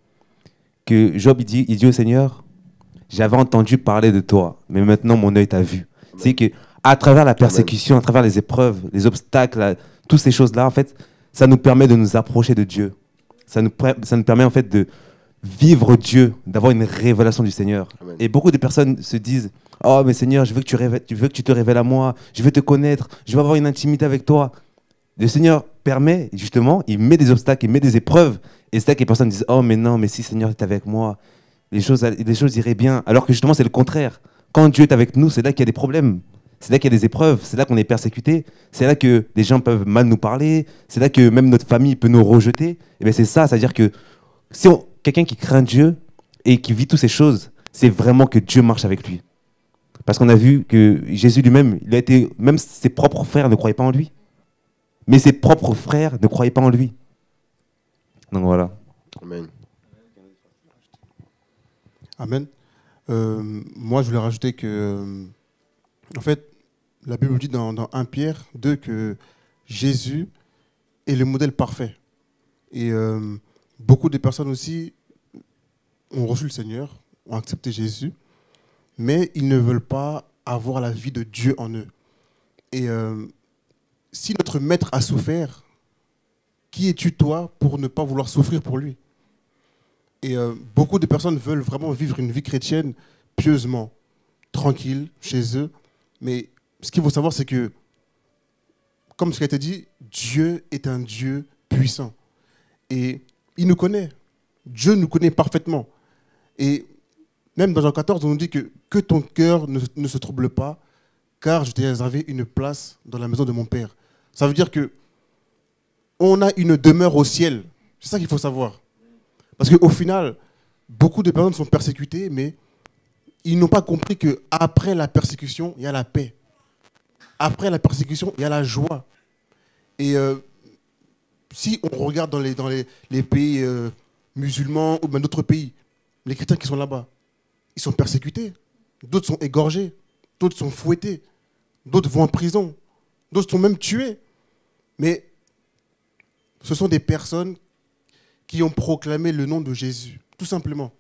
que Job il dit au Seigneur, j'avais entendu parler de toi, mais maintenant mon œil t'a vu. C'est que à travers la persécution, à travers les épreuves, les obstacles, toutes ces choses-là, en fait, ça nous permet de nous approcher de Dieu. Ça nous permet en fait de vivre Dieu, d'avoir une révélation du Seigneur. Amen. Et beaucoup de personnes se disent « Oh, mais Seigneur, je veux que tu te révèles à moi, je veux te connaître, je veux avoir une intimité avec toi. » Le Seigneur permet, justement, il met des obstacles, il met des épreuves. Et c'est là que les personnes disent « Oh, mais non, mais si Seigneur est avec moi, les choses iraient bien. » Alors que justement, c'est le contraire. Quand Dieu est avec nous, c'est là qu'il y a des problèmes. C'est là qu'il y a des épreuves, c'est là qu'on est persécuté, c'est là que des gens peuvent mal nous parler, c'est là que même notre famille peut nous rejeter. Et bien c'est ça, c'est-à-dire que si quelqu'un qui craint Dieu et qui vit toutes ces choses, c'est vraiment que Dieu marche avec lui. Parce qu'on a vu que Jésus lui-même, même ses propres frères ne croyaient pas en lui. Mais ses propres frères ne croyaient pas en lui. Donc voilà. Amen. Amen. Moi, je voulais rajouter que, en fait, la Bible dit dans 1 Pierre 2 que Jésus est le modèle parfait. Et beaucoup de personnes aussi ont reçu le Seigneur, ont accepté Jésus, mais ils ne veulent pas avoir la vie de Dieu en eux. Et si notre maître a souffert, qui es-tu toi pour ne pas vouloir souffrir pour lui? Et beaucoup de personnes veulent vraiment vivre une vie chrétienne pieusement, tranquille, chez eux. Mais ce qu'il faut savoir, c'est que, comme ce qui a été dit, Dieu est un Dieu puissant. Et il nous connaît. Dieu nous connaît parfaitement. Et même dans Jean 14, on nous dit que ton cœur ne se trouble pas, car je t'ai réservé une place dans la maison de mon Père. Ça veut dire que on a une demeure au ciel. C'est ça qu'il faut savoir. Parce qu'au final, beaucoup de personnes sont persécutées, mais ils n'ont pas compris qu'après la persécution, il y a la paix. Après la persécution, il y a la joie. Et si on regarde dans les pays musulmans ou même d'autres pays, les chrétiens qui sont là-bas, ils sont persécutés. D'autres sont égorgés. D'autres sont fouettés. D'autres vont en prison. D'autres sont même tués. Mais ce sont des personnes qui ont proclamé le nom de Jésus, tout simplement.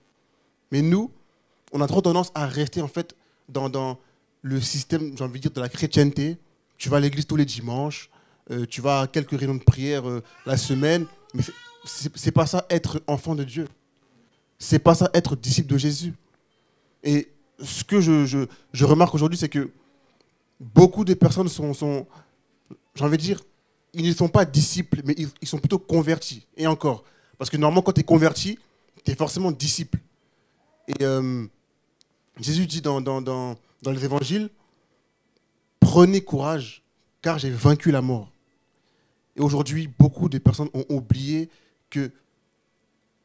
Mais nous, on a trop tendance à rester en fait dans le système, j'ai envie de dire, de la chrétienté. Tu vas à l'église tous les dimanches, tu vas à quelques réunions de prière la semaine, mais c'est pas ça être enfant de Dieu. C'est pas ça être disciple de Jésus. Et ce que je remarque aujourd'hui, c'est que beaucoup de personnes sont j'ai envie de dire, ils ne sont pas disciples, mais ils sont plutôt convertis. Et encore, parce que normalement, quand tu es converti, tu es forcément disciple. Et Jésus dit dans les évangiles, prenez courage, car j'ai vaincu la mort. Et aujourd'hui, beaucoup de personnes ont oublié que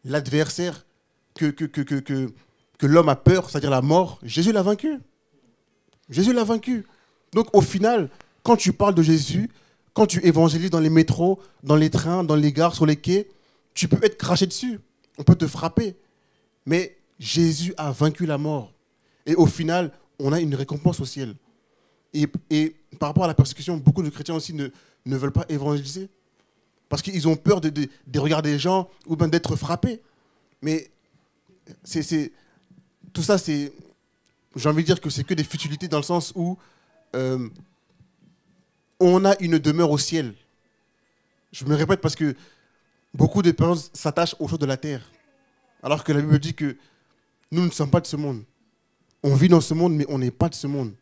l'adversaire, que l'homme a peur, c'est-à-dire la mort, Jésus l'a vaincu. Jésus l'a vaincu. Donc au final, quand tu parles de Jésus, quand tu évangélises dans les métros, dans les trains, dans les gares, sur les quais, tu peux être craché dessus. On peut te frapper. Mais Jésus a vaincu la mort. Et au final, on a une récompense au ciel. Et par rapport à la persécution, beaucoup de chrétiens aussi ne veulent pas évangéliser. Parce qu'ils ont peur des regards des gens ou bien d'être frappés. Mais tout ça, j'ai envie de dire que c'est que des futilités dans le sens où on a une demeure au ciel. Je me répète parce que beaucoup de personnes s'attachent aux choses de la terre. Alors que la Bible dit que nous ne sommes pas de ce monde. On vit dans ce monde, mais on n'est pas de ce monde.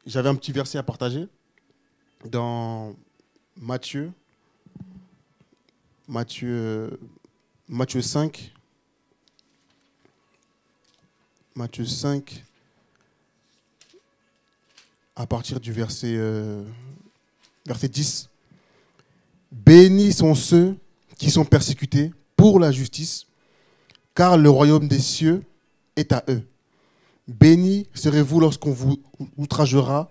J'avais un petit verset à partager dans Matthieu 5. Matthieu 5, à partir du verset 10. Bénis sont ceux qui sont persécutés pour la justice, car le royaume des cieux est à eux. Bénis serez-vous lorsqu'on vous outragera,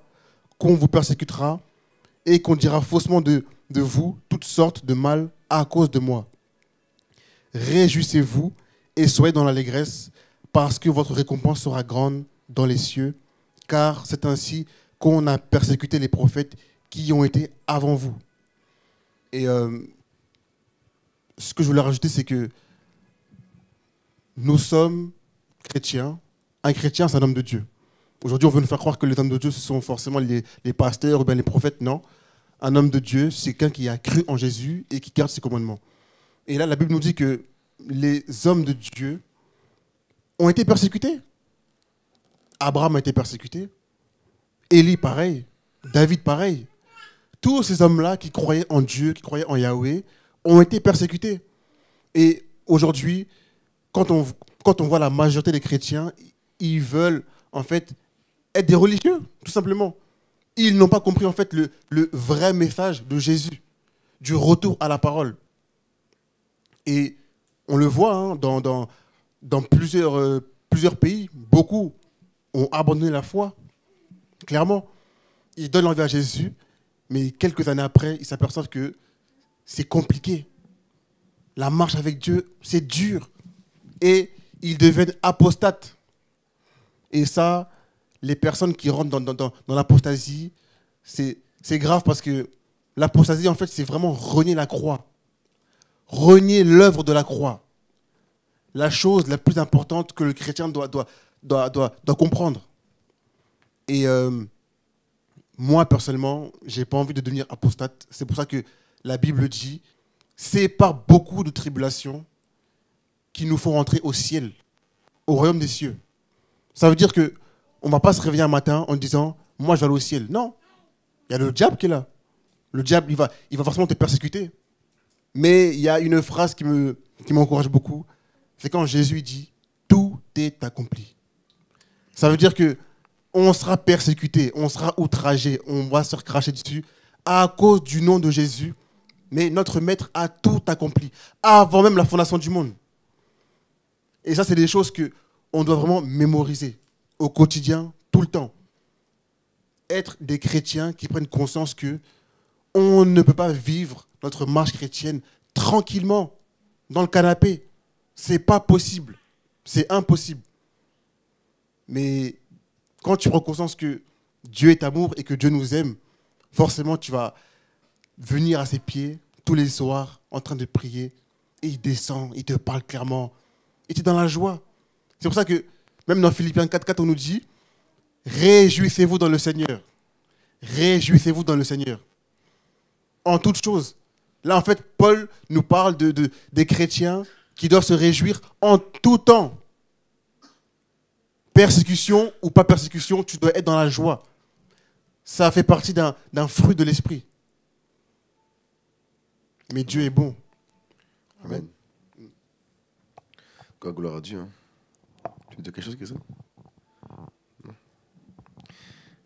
qu'on vous persécutera et qu'on dira faussement de vous toutes sortes de mal à cause de moi. Réjouissez-vous et soyez dans l'allégresse, parce que votre récompense sera grande dans les cieux, car c'est ainsi qu'on a persécuté les prophètes qui ont été avant vous. Et ce que je voulais rajouter, c'est que nous sommes chrétiens. Un chrétien, c'est un homme de Dieu. Aujourd'hui, on veut nous faire croire que les hommes de Dieu, ce sont forcément les pasteurs ou bien les prophètes. Non. Un homme de Dieu, c'est quelqu'un qui a cru en Jésus et qui garde ses commandements. Et là, la Bible nous dit que les hommes de Dieu ont été persécutés. Abraham a été persécuté. Élie, pareil. David, pareil. Tous ces hommes-là qui croyaient en Dieu, qui croyaient en Yahweh, ont été persécutés. Et aujourd'hui, quand on voit la majorité des chrétiens, ils veulent en fait être des religieux, tout simplement. Ils n'ont pas compris en fait le vrai message de Jésus, du retour à la parole. Et on le voit hein, dans plusieurs pays, beaucoup ont abandonné la foi. Clairement, ils donnent l'envie à Jésus, mais quelques années après, ils s'aperçoivent que c'est compliqué. La marche avec Dieu, c'est dur. Et ils deviennent apostates. Et ça, les personnes qui rentrent dans l'apostasie, c'est grave parce que l'apostasie, en fait, c'est vraiment renier la croix. Renier l'œuvre de la croix. La chose la plus importante que le chrétien doit comprendre. Et moi, personnellement, je n'ai pas envie de devenir apostate. C'est pour ça que la Bible dit, c'est par beaucoup de tribulations qu'il nous faut rentrer au ciel, au royaume des cieux. Ça veut dire qu'on ne va pas se réveiller un matin en disant, moi, je vais aller au ciel. Non, il y a le diable qui est là. Le diable, il va forcément te persécuter. Mais il y a une phrase qui m'encourage beaucoup. C'est quand Jésus dit, tout est accompli. Ça veut dire qu'on sera persécuté, on sera outragé, on va se cracher dessus à cause du nom de Jésus. Mais notre Maître a tout accompli, avant même la fondation du monde. Et ça, c'est des choses qu'on doit vraiment mémoriser au quotidien, tout le temps. Être des chrétiens qui prennent conscience qu'on ne peut pas vivre notre marche chrétienne tranquillement, dans le canapé. C'est pas possible. C'est impossible. Mais quand tu prends conscience que Dieu est amour et que Dieu nous aime, forcément, tu vas venir à ses pieds tous les soirs en train de prier. Et il descend, il te parle clairement. Et tu es dans la joie. C'est pour ça que, même dans Philippiens 4:4, on nous dit « Réjouissez-vous dans le Seigneur. Réjouissez-vous dans le Seigneur. » En toutes choses. Là, en fait, Paul nous parle des chrétiens qui doivent se réjouir en tout temps. Persécution ou pas persécution, tu dois être dans la joie. Ça fait partie d'un fruit de l'esprit. Mais Dieu est bon. Amen. Quoi, gloire à Dieu. Hein. Tu veux dire quelque chose que ça?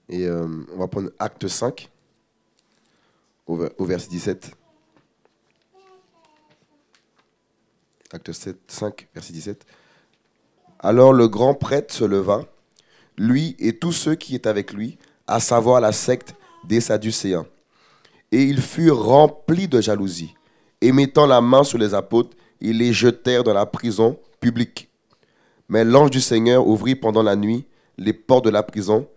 Et on va prendre Acte 5, au verset 17. Acte 5, verset 17. Alors le grand prêtre se leva, lui et tous ceux qui étaient avec lui, à savoir la secte des Sadducéens. Et ils furent remplis de jalousie. Et mettant la main sur les apôtres, ils les jetèrent dans la prison publique. Mais l'ange du Seigneur ouvrit pendant la nuit les portes de la prison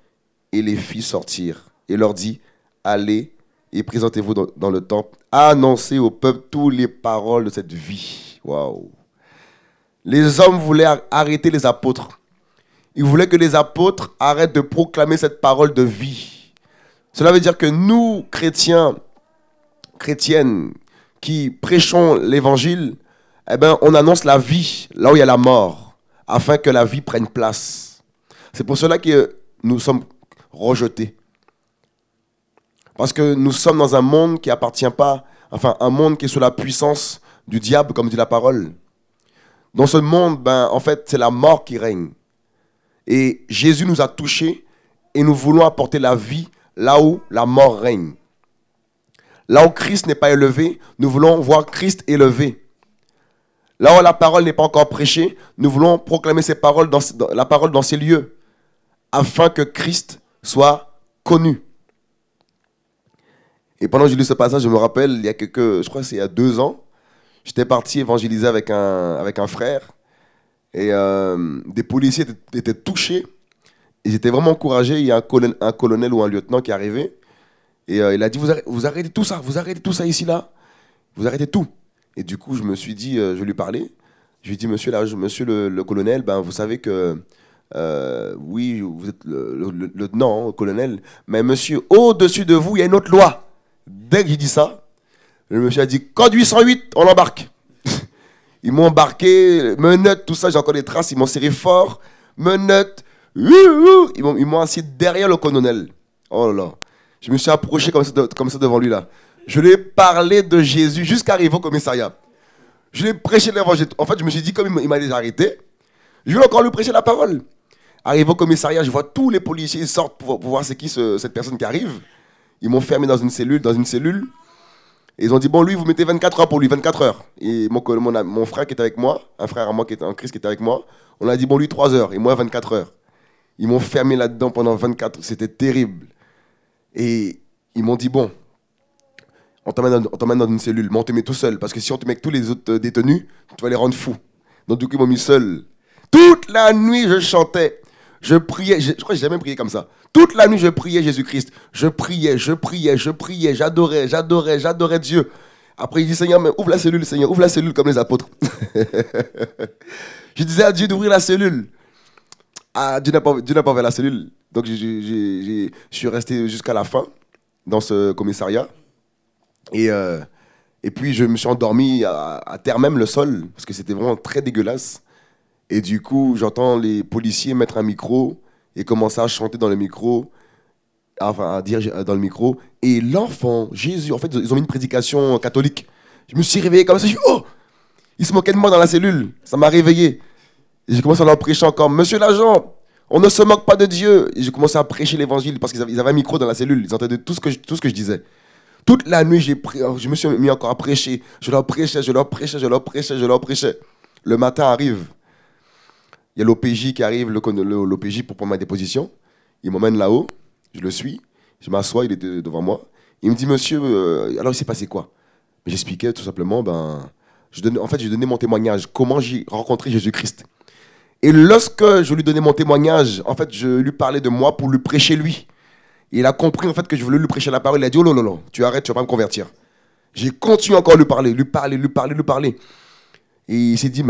et les fit sortir. Et leur dit, allez et présentez-vous dans le temple, annoncez au peuple toutes les paroles de cette vie. Waouh! Les hommes voulaient arrêter les apôtres. Ils voulaient que les apôtres arrêtent de proclamer cette parole de vie. Cela veut dire que nous, chrétiens, chrétiennes, qui prêchons l'évangile, eh ben, on annonce la vie là où il y a la mort, afin que la vie prenne place. C'est pour cela que nous sommes rejetés. Parce que nous sommes dans un monde qui n'appartient pas, enfin un monde qui est sous la puissance du diable, comme dit la parole. Dans ce monde, ben, en fait, c'est la mort qui règne. Et Jésus nous a touchés et nous voulons apporter la vie là où la mort règne. Là où Christ n'est pas élevé, nous voulons voir Christ élevé. Là où la parole n'est pas encore prêchée, nous voulons proclamer la parole dans ces lieux, afin que Christ soit connu. Et pendant que j'ai lu ce passage, je me rappelle, je crois que c'est il y a 2 ans, j'étais parti évangéliser avec un frère. Et des policiers étaient touchés. Ils étaient vraiment encouragés. Il y a un colonel ou un lieutenant qui est arrivé. Et il a dit, vous arrêtez tout ça ici, là. Vous arrêtez tout. Et du coup, je me suis dit, je lui parlais. Je lui ai dit, monsieur le colonel, ben, vous savez que, oui, vous êtes le lieutenant, le colonel, mais monsieur, au-dessus de vous, il y a une autre loi. Dès que j'ai dit ça, le monsieur a dit, code 808, on l'embarque. Ils m'ont embarqué, menottes, tout ça, j'ai encore des traces, ils m'ont serré fort, menottes, ils m'ont assis derrière le colonel. Oh là là. Je me suis approché comme ça devant lui là. Je lui ai parlé de Jésus jusqu'à arriver au commissariat. Je lui ai prêché l'évangile. En fait, je me suis dit, comme il m'a déjà arrêté, je vais encore lui prêcher la parole. Arrivé au commissariat, je vois tous les policiers sortent pour voir c'est qui cette personne qui arrive. Ils m'ont fermé dans une cellule. Et ils ont dit, bon, lui, vous mettez 24 heures pour lui, 24 heures. Et mon frère qui était avec moi, un frère à moi, un Christ qui était avec moi, on a dit, bon, lui, 3 heures, et moi, 24 heures. Ils m'ont fermé là-dedans pendant 24 heures. C'était terrible. Et ils m'ont dit, bon, on t'emmène dans une cellule, mais on te met tout seul. Parce que si on te met avec tous les autres détenus, tu vas les rendre fous. Donc du coup, ils m'ont mis seul. Toute la nuit, je chantais. Je priais. Je crois que j'ai jamais prié comme ça. Toute la nuit, je priais Jésus-Christ. Je priais. J'adorais Dieu. Après, il dit, Seigneur, mais ouvre la cellule, Seigneur, ouvre la cellule comme les apôtres. Je disais à Dieu d'ouvrir la cellule. Ah, Dieu n'a pas ouvert la cellule. Donc, je suis resté jusqu'à la fin dans ce commissariat. Et puis, je me suis endormi à terre même, le sol, parce que c'était vraiment très dégueulasse. Et du coup, j'entends les policiers mettre un micro et commencer à chanter dans le micro, enfin, à dire dans le micro. Et l'enfant, Jésus, en fait, ils ont mis une prédication catholique. Je me suis réveillé comme ça, je suis oh! Ils se moquaient de moi dans la cellule. Ça m'a réveillé. Et j'ai commencé à leur prêcher encore. Monsieur l'agent, on ne se moque pas de Dieu. Et j'ai commencé à prêcher l'évangile parce qu'ils avaient un micro dans la cellule. Ils entendaient tout ce que je disais. Toute la nuit, je me suis mis encore à prêcher. Je leur prêchais. Le matin arrive. Il y a l'OPJ qui arrive, l'OPJ pour prendre ma déposition. Il m'emmène là-haut. Je le suis. Je m'assois, il est devant moi. Il me dit, monsieur, alors il s'est passé quoi? Mais j'expliquais tout simplement, j'ai donné mon témoignage, comment j'ai rencontré Jésus-Christ. Et lorsque je lui donnais mon témoignage, en fait, je lui parlais de moi pour lui prêcher lui. Et il a compris en fait que je voulais lui prêcher la parole. Il a dit, oh non, tu arrêtes, tu vas pas me convertir. J'ai continué encore à lui parler. Et il s'est dit,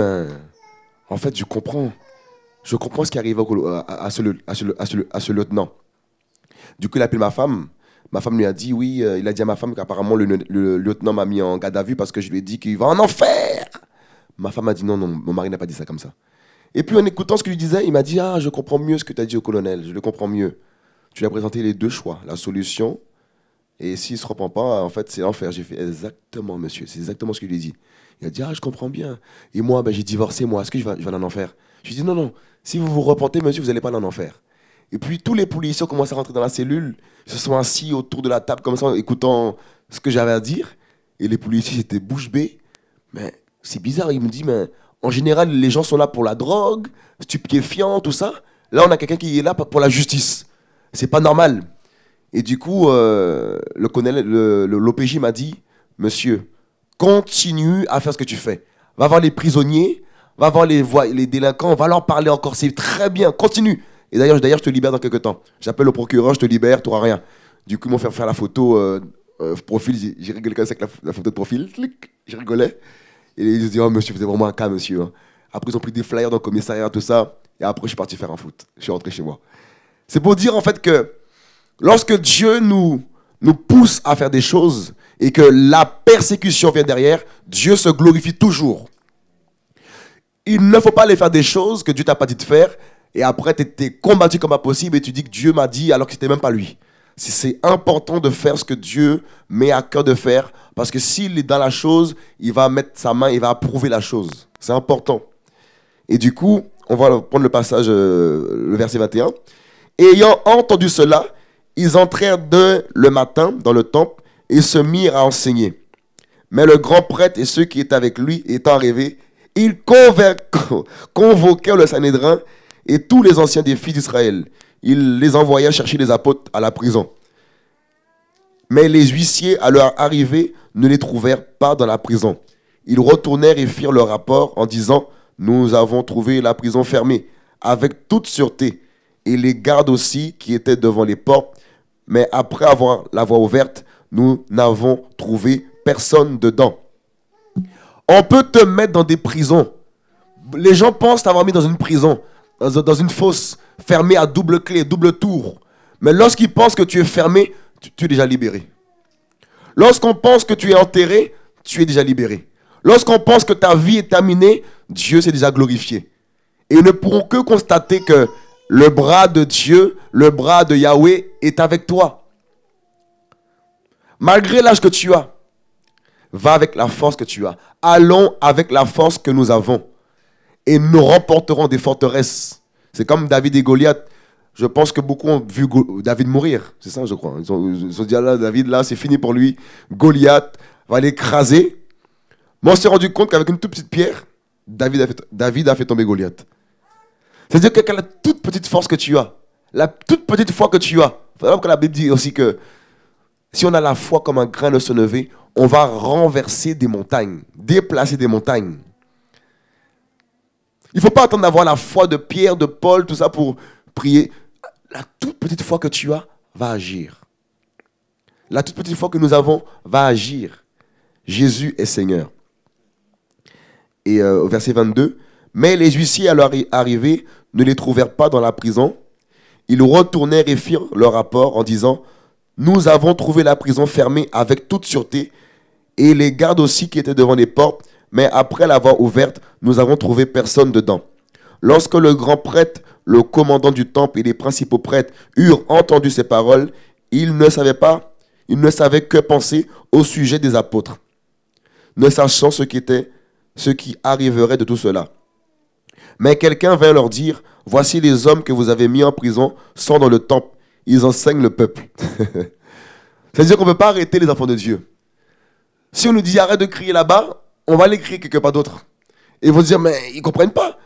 en fait, je comprends ce qui arrive à ce lieutenant. Du coup, il a appelé ma femme. Ma femme lui a dit, oui, il a dit à ma femme qu'apparemment le lieutenant m'a mis en garde à vue parce que je lui ai dit qu'il va en enfer. Ma femme a dit, non, mon mari n'a pas dit ça comme ça. Et puis en écoutant ce que je lui disais, il m'a dit, ah, je comprends mieux ce que tu as dit au colonel, je le comprends mieux. Tu lui as présenté les deux choix, la solution, et s'il ne se reprend pas, en fait, c'est l'enfer. J'ai fait exactement, monsieur, c'est exactement ce que je lui ai dit. Il a dit, ah, je comprends bien. Et moi, j'ai divorcé, moi, est-ce que je vais aller en enfer? Je lui ai dit, non, si vous vous repentez, monsieur, vous n'allez pas aller en enfer. Et puis tous les policiers ont commencé à rentrer dans la cellule, ils se sont assis autour de la table comme ça, écoutant ce que j'avais à dire. Et les policiers étaient bouche bée. Mais c'est bizarre, il me dit, mais en général, les gens sont là pour la drogue, stupéfiants, tout ça. Là, on a quelqu'un qui est là pour la justice. C'est pas normal. Et du coup, l'OPJ m'a dit, monsieur, continue à faire ce que tu fais. Va voir les prisonniers, va voir les délinquants, va leur parler encore, c'est très bien, continue. Et d'ailleurs, je te libère dans quelques temps. J'appelle le procureur, je te libère, tu n'auras rien. Du coup, ils m'ont fait faire la photo profil. J'ai rigolé comme ça avec la photo de profil. Clic, je rigolais. Et ils se disent, oh monsieur, vous êtes vraiment un cas, monsieur. Après, ils ont pris des flyers dans le commissariat, tout ça. Et après, je suis parti faire un foot. Je suis rentré chez moi. C'est pour dire en fait que lorsque Dieu nous pousse à faire des choses et que la persécution vient derrière, Dieu se glorifie toujours. Il ne faut pas aller faire des choses que Dieu t'a pas dit de faire. Et après, tu es combattu comme pas possible et tu dis que Dieu m'a dit alors que ce n'était même pas lui. C'est important de faire ce que Dieu met à cœur de faire parce que s'il est dans la chose, il va mettre sa main, il va approuver la chose. C'est important. Et du coup, on va prendre le passage, le verset 21. Et ayant entendu cela, ils entrèrent le matin dans le temple et se mirent à enseigner. Mais le grand prêtre et ceux qui étaient avec lui étant arrivés, ils convoquèrent le Sanhédrin et tous les anciens des fils d'Israël. Il les envoya chercher les apôtres à la prison. Mais les huissiers, à leur arrivée, ne les trouvèrent pas dans la prison. Ils retournèrent et firent leur rapport en disant, « Nous avons trouvé la prison fermée, avec toute sûreté, et les gardes aussi qui étaient devant les portes. Mais après avoir la voie ouverte, nous n'avons trouvé personne dedans. » On peut te mettre dans des prisons. Les gens pensent t'avoir mis dans une prison, dans une fosse fermée à double clé, double tour. Mais lorsqu'ils pensent que tu es fermé, tu es déjà libéré. Lorsqu'on pense que tu es enterré, tu es déjà libéré. Lorsqu'on pense que ta vie est terminée, Dieu s'est déjà glorifié. Et ils ne pourront que constater que le bras de Dieu, le bras de Yahweh est avec toi. Malgré l'âge que tu as, va avec la force que tu as. Allons avec la force que nous avons. Et nous remporterons des forteresses. C'est comme David et Goliath. Je pense que beaucoup ont vu David mourir. C'est ça, je crois. Ils ont dit, là, David, là, c'est fini pour lui. Goliath va l'écraser. Mais on s'est rendu compte qu'avec une toute petite pierre, David a fait tomber Goliath. C'est-à-dire que la toute petite force que tu as, la toute petite foi que tu as, voilà que la Bible dit aussi que si on a la foi comme un grain de sénévé, on va renverser des montagnes, déplacer des montagnes. Il ne faut pas attendre d'avoir la foi de Pierre, de Paul, tout ça pour prier. La toute petite foi que tu as va agir. La toute petite foi que nous avons va agir. Jésus est Seigneur. Et au verset 22, « Mais les huissiers à leur arrivée ne les trouvèrent pas dans la prison. Ils retournèrent et firent leur rapport en disant, « Nous avons trouvé la prison fermée avec toute sûreté, et les gardes aussi qui étaient devant les portes, mais après l'avoir ouverte, nous avons trouvé personne dedans. » Lorsque le grand prêtre, le commandant du temple et les principaux prêtres eurent entendu ces paroles, ils ne savaient que penser au sujet des apôtres, ne sachant ce qui arriverait de tout cela. Mais quelqu'un vint leur dire, « Voici les hommes que vous avez mis en prison sont dans le temple. Ils enseignent le peuple. » C'est-à-dire qu'on ne peut pas arrêter les enfants de Dieu. Si on nous dit arrête de crier là-bas, on va les crier quelque part d'autre. Et ils vont se dire, mais ils ne comprennent pas.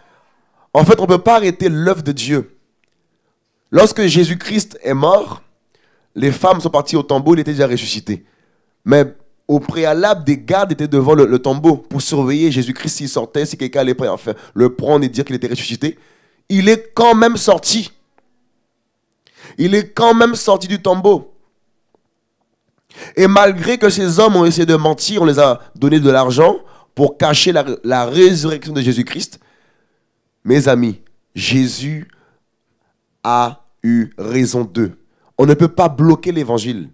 En fait, on ne peut pas arrêter l'œuvre de Dieu. Lorsque Jésus-Christ est mort, les femmes sont parties au tombeau, il était déjà ressuscité. Mais au préalable, des gardes étaient devant le tombeau pour surveiller Jésus-Christ s'il sortait, si quelqu'un allait le prendre et dire qu'il était ressuscité. Il est quand même sorti. Il est quand même sorti du tombeau. Et malgré que ces hommes ont essayé de mentir, on les a donné de l'argent pour cacher la résurrection de Jésus-Christ. Mes amis, Jésus a eu raison d'eux. On ne peut pas bloquer l'évangile.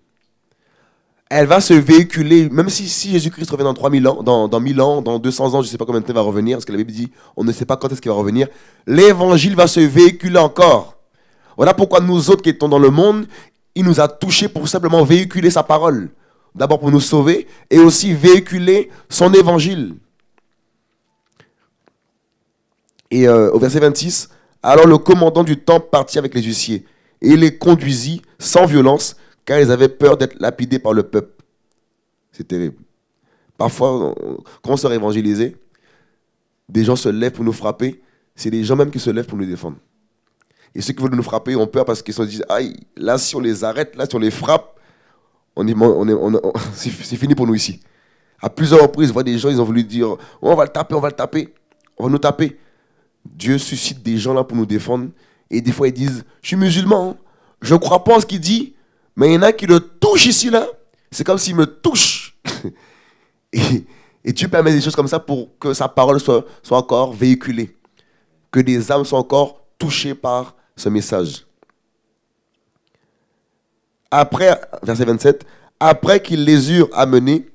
Elle va se véhiculer, même si Jésus-Christ revient dans 3000 ans, dans 1000 ans, dans 200 ans, je ne sais pas combien de temps il va revenir, parce que la Bible dit, on ne sait pas quand est-ce qu'il va revenir. L'évangile va se véhiculer encore. Voilà pourquoi nous autres qui étions dans le monde, il nous a touchés pour simplement véhiculer sa parole. D'abord pour nous sauver, et aussi véhiculer son évangile. Et au verset 26, alors le commandant du temple partit avec les huissiers, et il les conduisit sans violence, car ils avaient peur d'être lapidés par le peuple. C'est terrible. Parfois, quand on sort évangéliser, des gens se lèvent pour nous frapper. C'est les gens même qui se lèvent pour nous défendre. Et ceux qui veulent nous frapper ont peur parce qu'ils se disent, aïe, là si on les arrête, là si on les frappe, c'est fini pour nous ici. À plusieurs reprises, je vois des gens, ils ont voulu dire, oh, on va le taper, on va nous taper. Dieu suscite des gens là pour nous défendre. Et des fois, ils disent, je suis musulman, hein. Je ne crois pas en ce qu'il dit, mais il y en a qui le touchent ici, là. C'est comme s'il me touche. et Dieu permet des choses comme ça pour que sa parole soit encore véhiculée. Que des âmes soient encore touchées par ce message. Après, verset 27, après qu'ils les eurent amenés,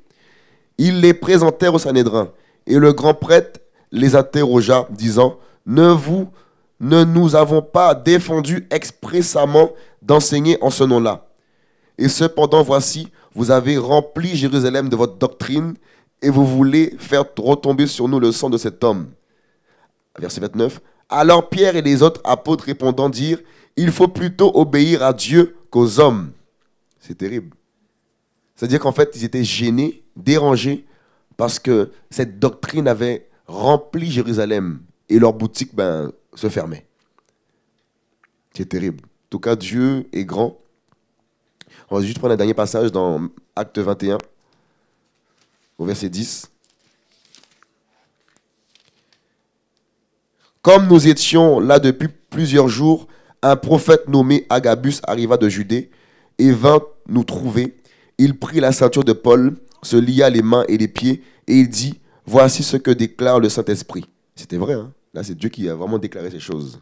ils les présentèrent au Sanhédrin. Et le grand prêtre les interrogea, disant, ne nous avons pas défendu expressément d'enseigner en ce nom-là. Et cependant, voici, vous avez rempli Jérusalem de votre doctrine et vous voulez faire retomber sur nous le sang de cet homme. Verset 29. Alors Pierre et les autres apôtres répondant dirent, il faut plutôt obéir à Dieu qu'aux hommes. C'est terrible. C'est-à-dire qu'en fait, ils étaient gênés, dérangés, parce que cette doctrine avait rempli Jérusalem et leur boutique se fermait. C'est terrible. En tout cas, Dieu est grand. On va juste prendre un dernier passage dans Acte 21, au verset 10. Comme nous étions là depuis plusieurs jours, un prophète nommé Agabus arriva de Judée et vint nous trouver. Il prit la ceinture de Paul, se lia les mains et les pieds et il dit, voici ce que déclare le Saint-Esprit. C'était vrai, hein? Là c'est Dieu qui a vraiment déclaré ces choses.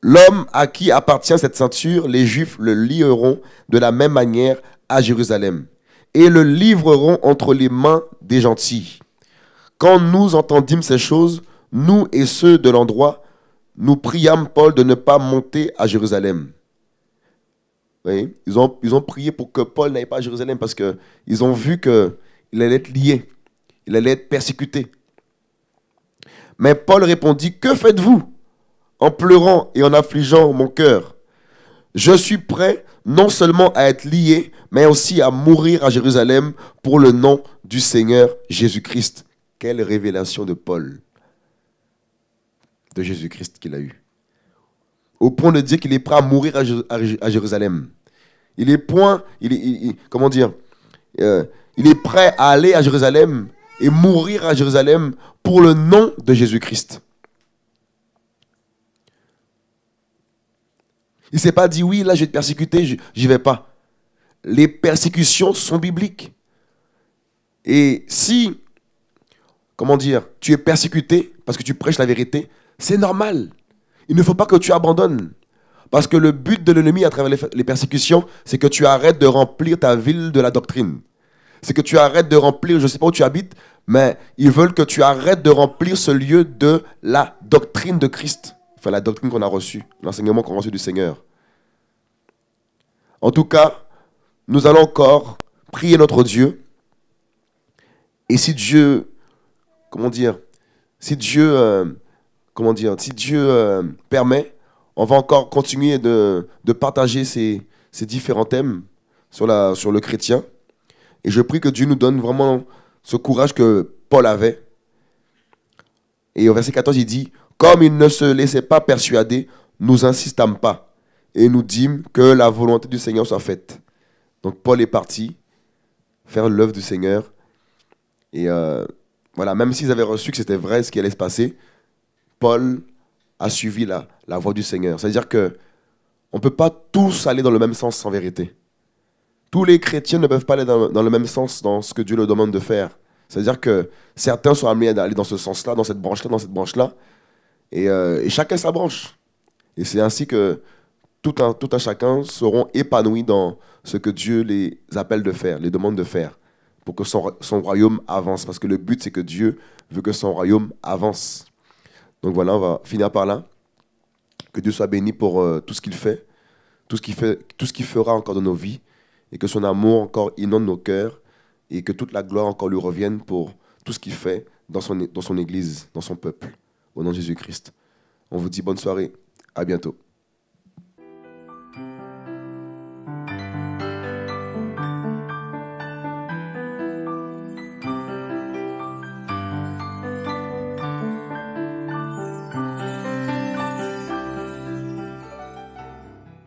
L'homme à qui appartient cette ceinture, les Juifs le lieront de la même manière à Jérusalem et le livreront entre les mains des gentils. Quand nous entendîmes ces choses, nous et ceux de l'endroit, nous priâmes Paul de ne pas monter à Jérusalem. Vous voyez, ils ont prié pour que Paul n'aille pas à Jérusalem parce qu'ils ont vu qu'il allait être lié, il allait être persécuté. Mais Paul répondit, que faites-vous en pleurant et en affligeant mon cœur? Je suis prêt non seulement à être lié, mais aussi à mourir à Jérusalem pour le nom du Seigneur Jésus-Christ. quelle révélation de Paul, de Jésus-Christ qu'il a eu. Au point de dire qu'il est prêt à mourir à Jérusalem. Il est comment dire, il est prêt à aller à Jérusalem et mourir à Jérusalem pour le nom de Jésus-Christ. Il ne s'est pas dit, oui, là je vais te persécuter, j'y vais pas. Les persécutions sont bibliques. Et si, comment dire, tu es persécuté parce que tu prêches la vérité, c'est normal. Il ne faut pas que tu abandonnes. Parce que le but de l'ennemi à travers les persécutions, c'est que tu arrêtes de remplir ta ville de la doctrine. C'est que tu arrêtes de remplir, je ne sais pas où tu habites, mais ils veulent que tu arrêtes de remplir ce lieu de la doctrine de Christ. Enfin, la doctrine qu'on a reçue, l'enseignement qu'on a reçu du Seigneur. En tout cas, nous allons encore prier notre Dieu. Et si Dieu, si Dieu permet, on va encore continuer de partager ces différents thèmes sur le chrétien. Et je prie que Dieu nous donne vraiment ce courage que Paul avait. Et au verset 14, il dit, « Comme il ne se laissait pas persuader, nous insistâmes pas. Et nous dîmes que la volonté du Seigneur soit faite. » Donc Paul est parti faire l'œuvre du Seigneur. Et voilà, même s'ils avaient reçu que c'était vrai ce qui allait se passer, Paul a suivi la voie du Seigneur. C'est-à-dire qu'on ne peut pas tous aller dans le même sens en vérité. Tous les chrétiens ne peuvent pas aller dans le même sens dans ce que Dieu leur demande de faire. C'est-à-dire que certains sont amenés à aller dans ce sens-là, dans cette branche-là, et chacun sa branche. Et c'est ainsi que tout un chacun seront épanouis dans ce que Dieu les appelle de faire, les demande de faire, pour que son royaume avance. Parce que le but, c'est que Dieu veut que son royaume avance. Donc voilà, on va finir par là. Que Dieu soit béni pour tout ce qu'il fait, tout ce qu'il fera encore dans nos vies, et que son amour encore inonde nos cœurs, et que toute la gloire encore lui revienne pour tout ce qu'il fait dans son Église, dans son peuple, au nom de Jésus-Christ. On vous dit bonne soirée, à bientôt.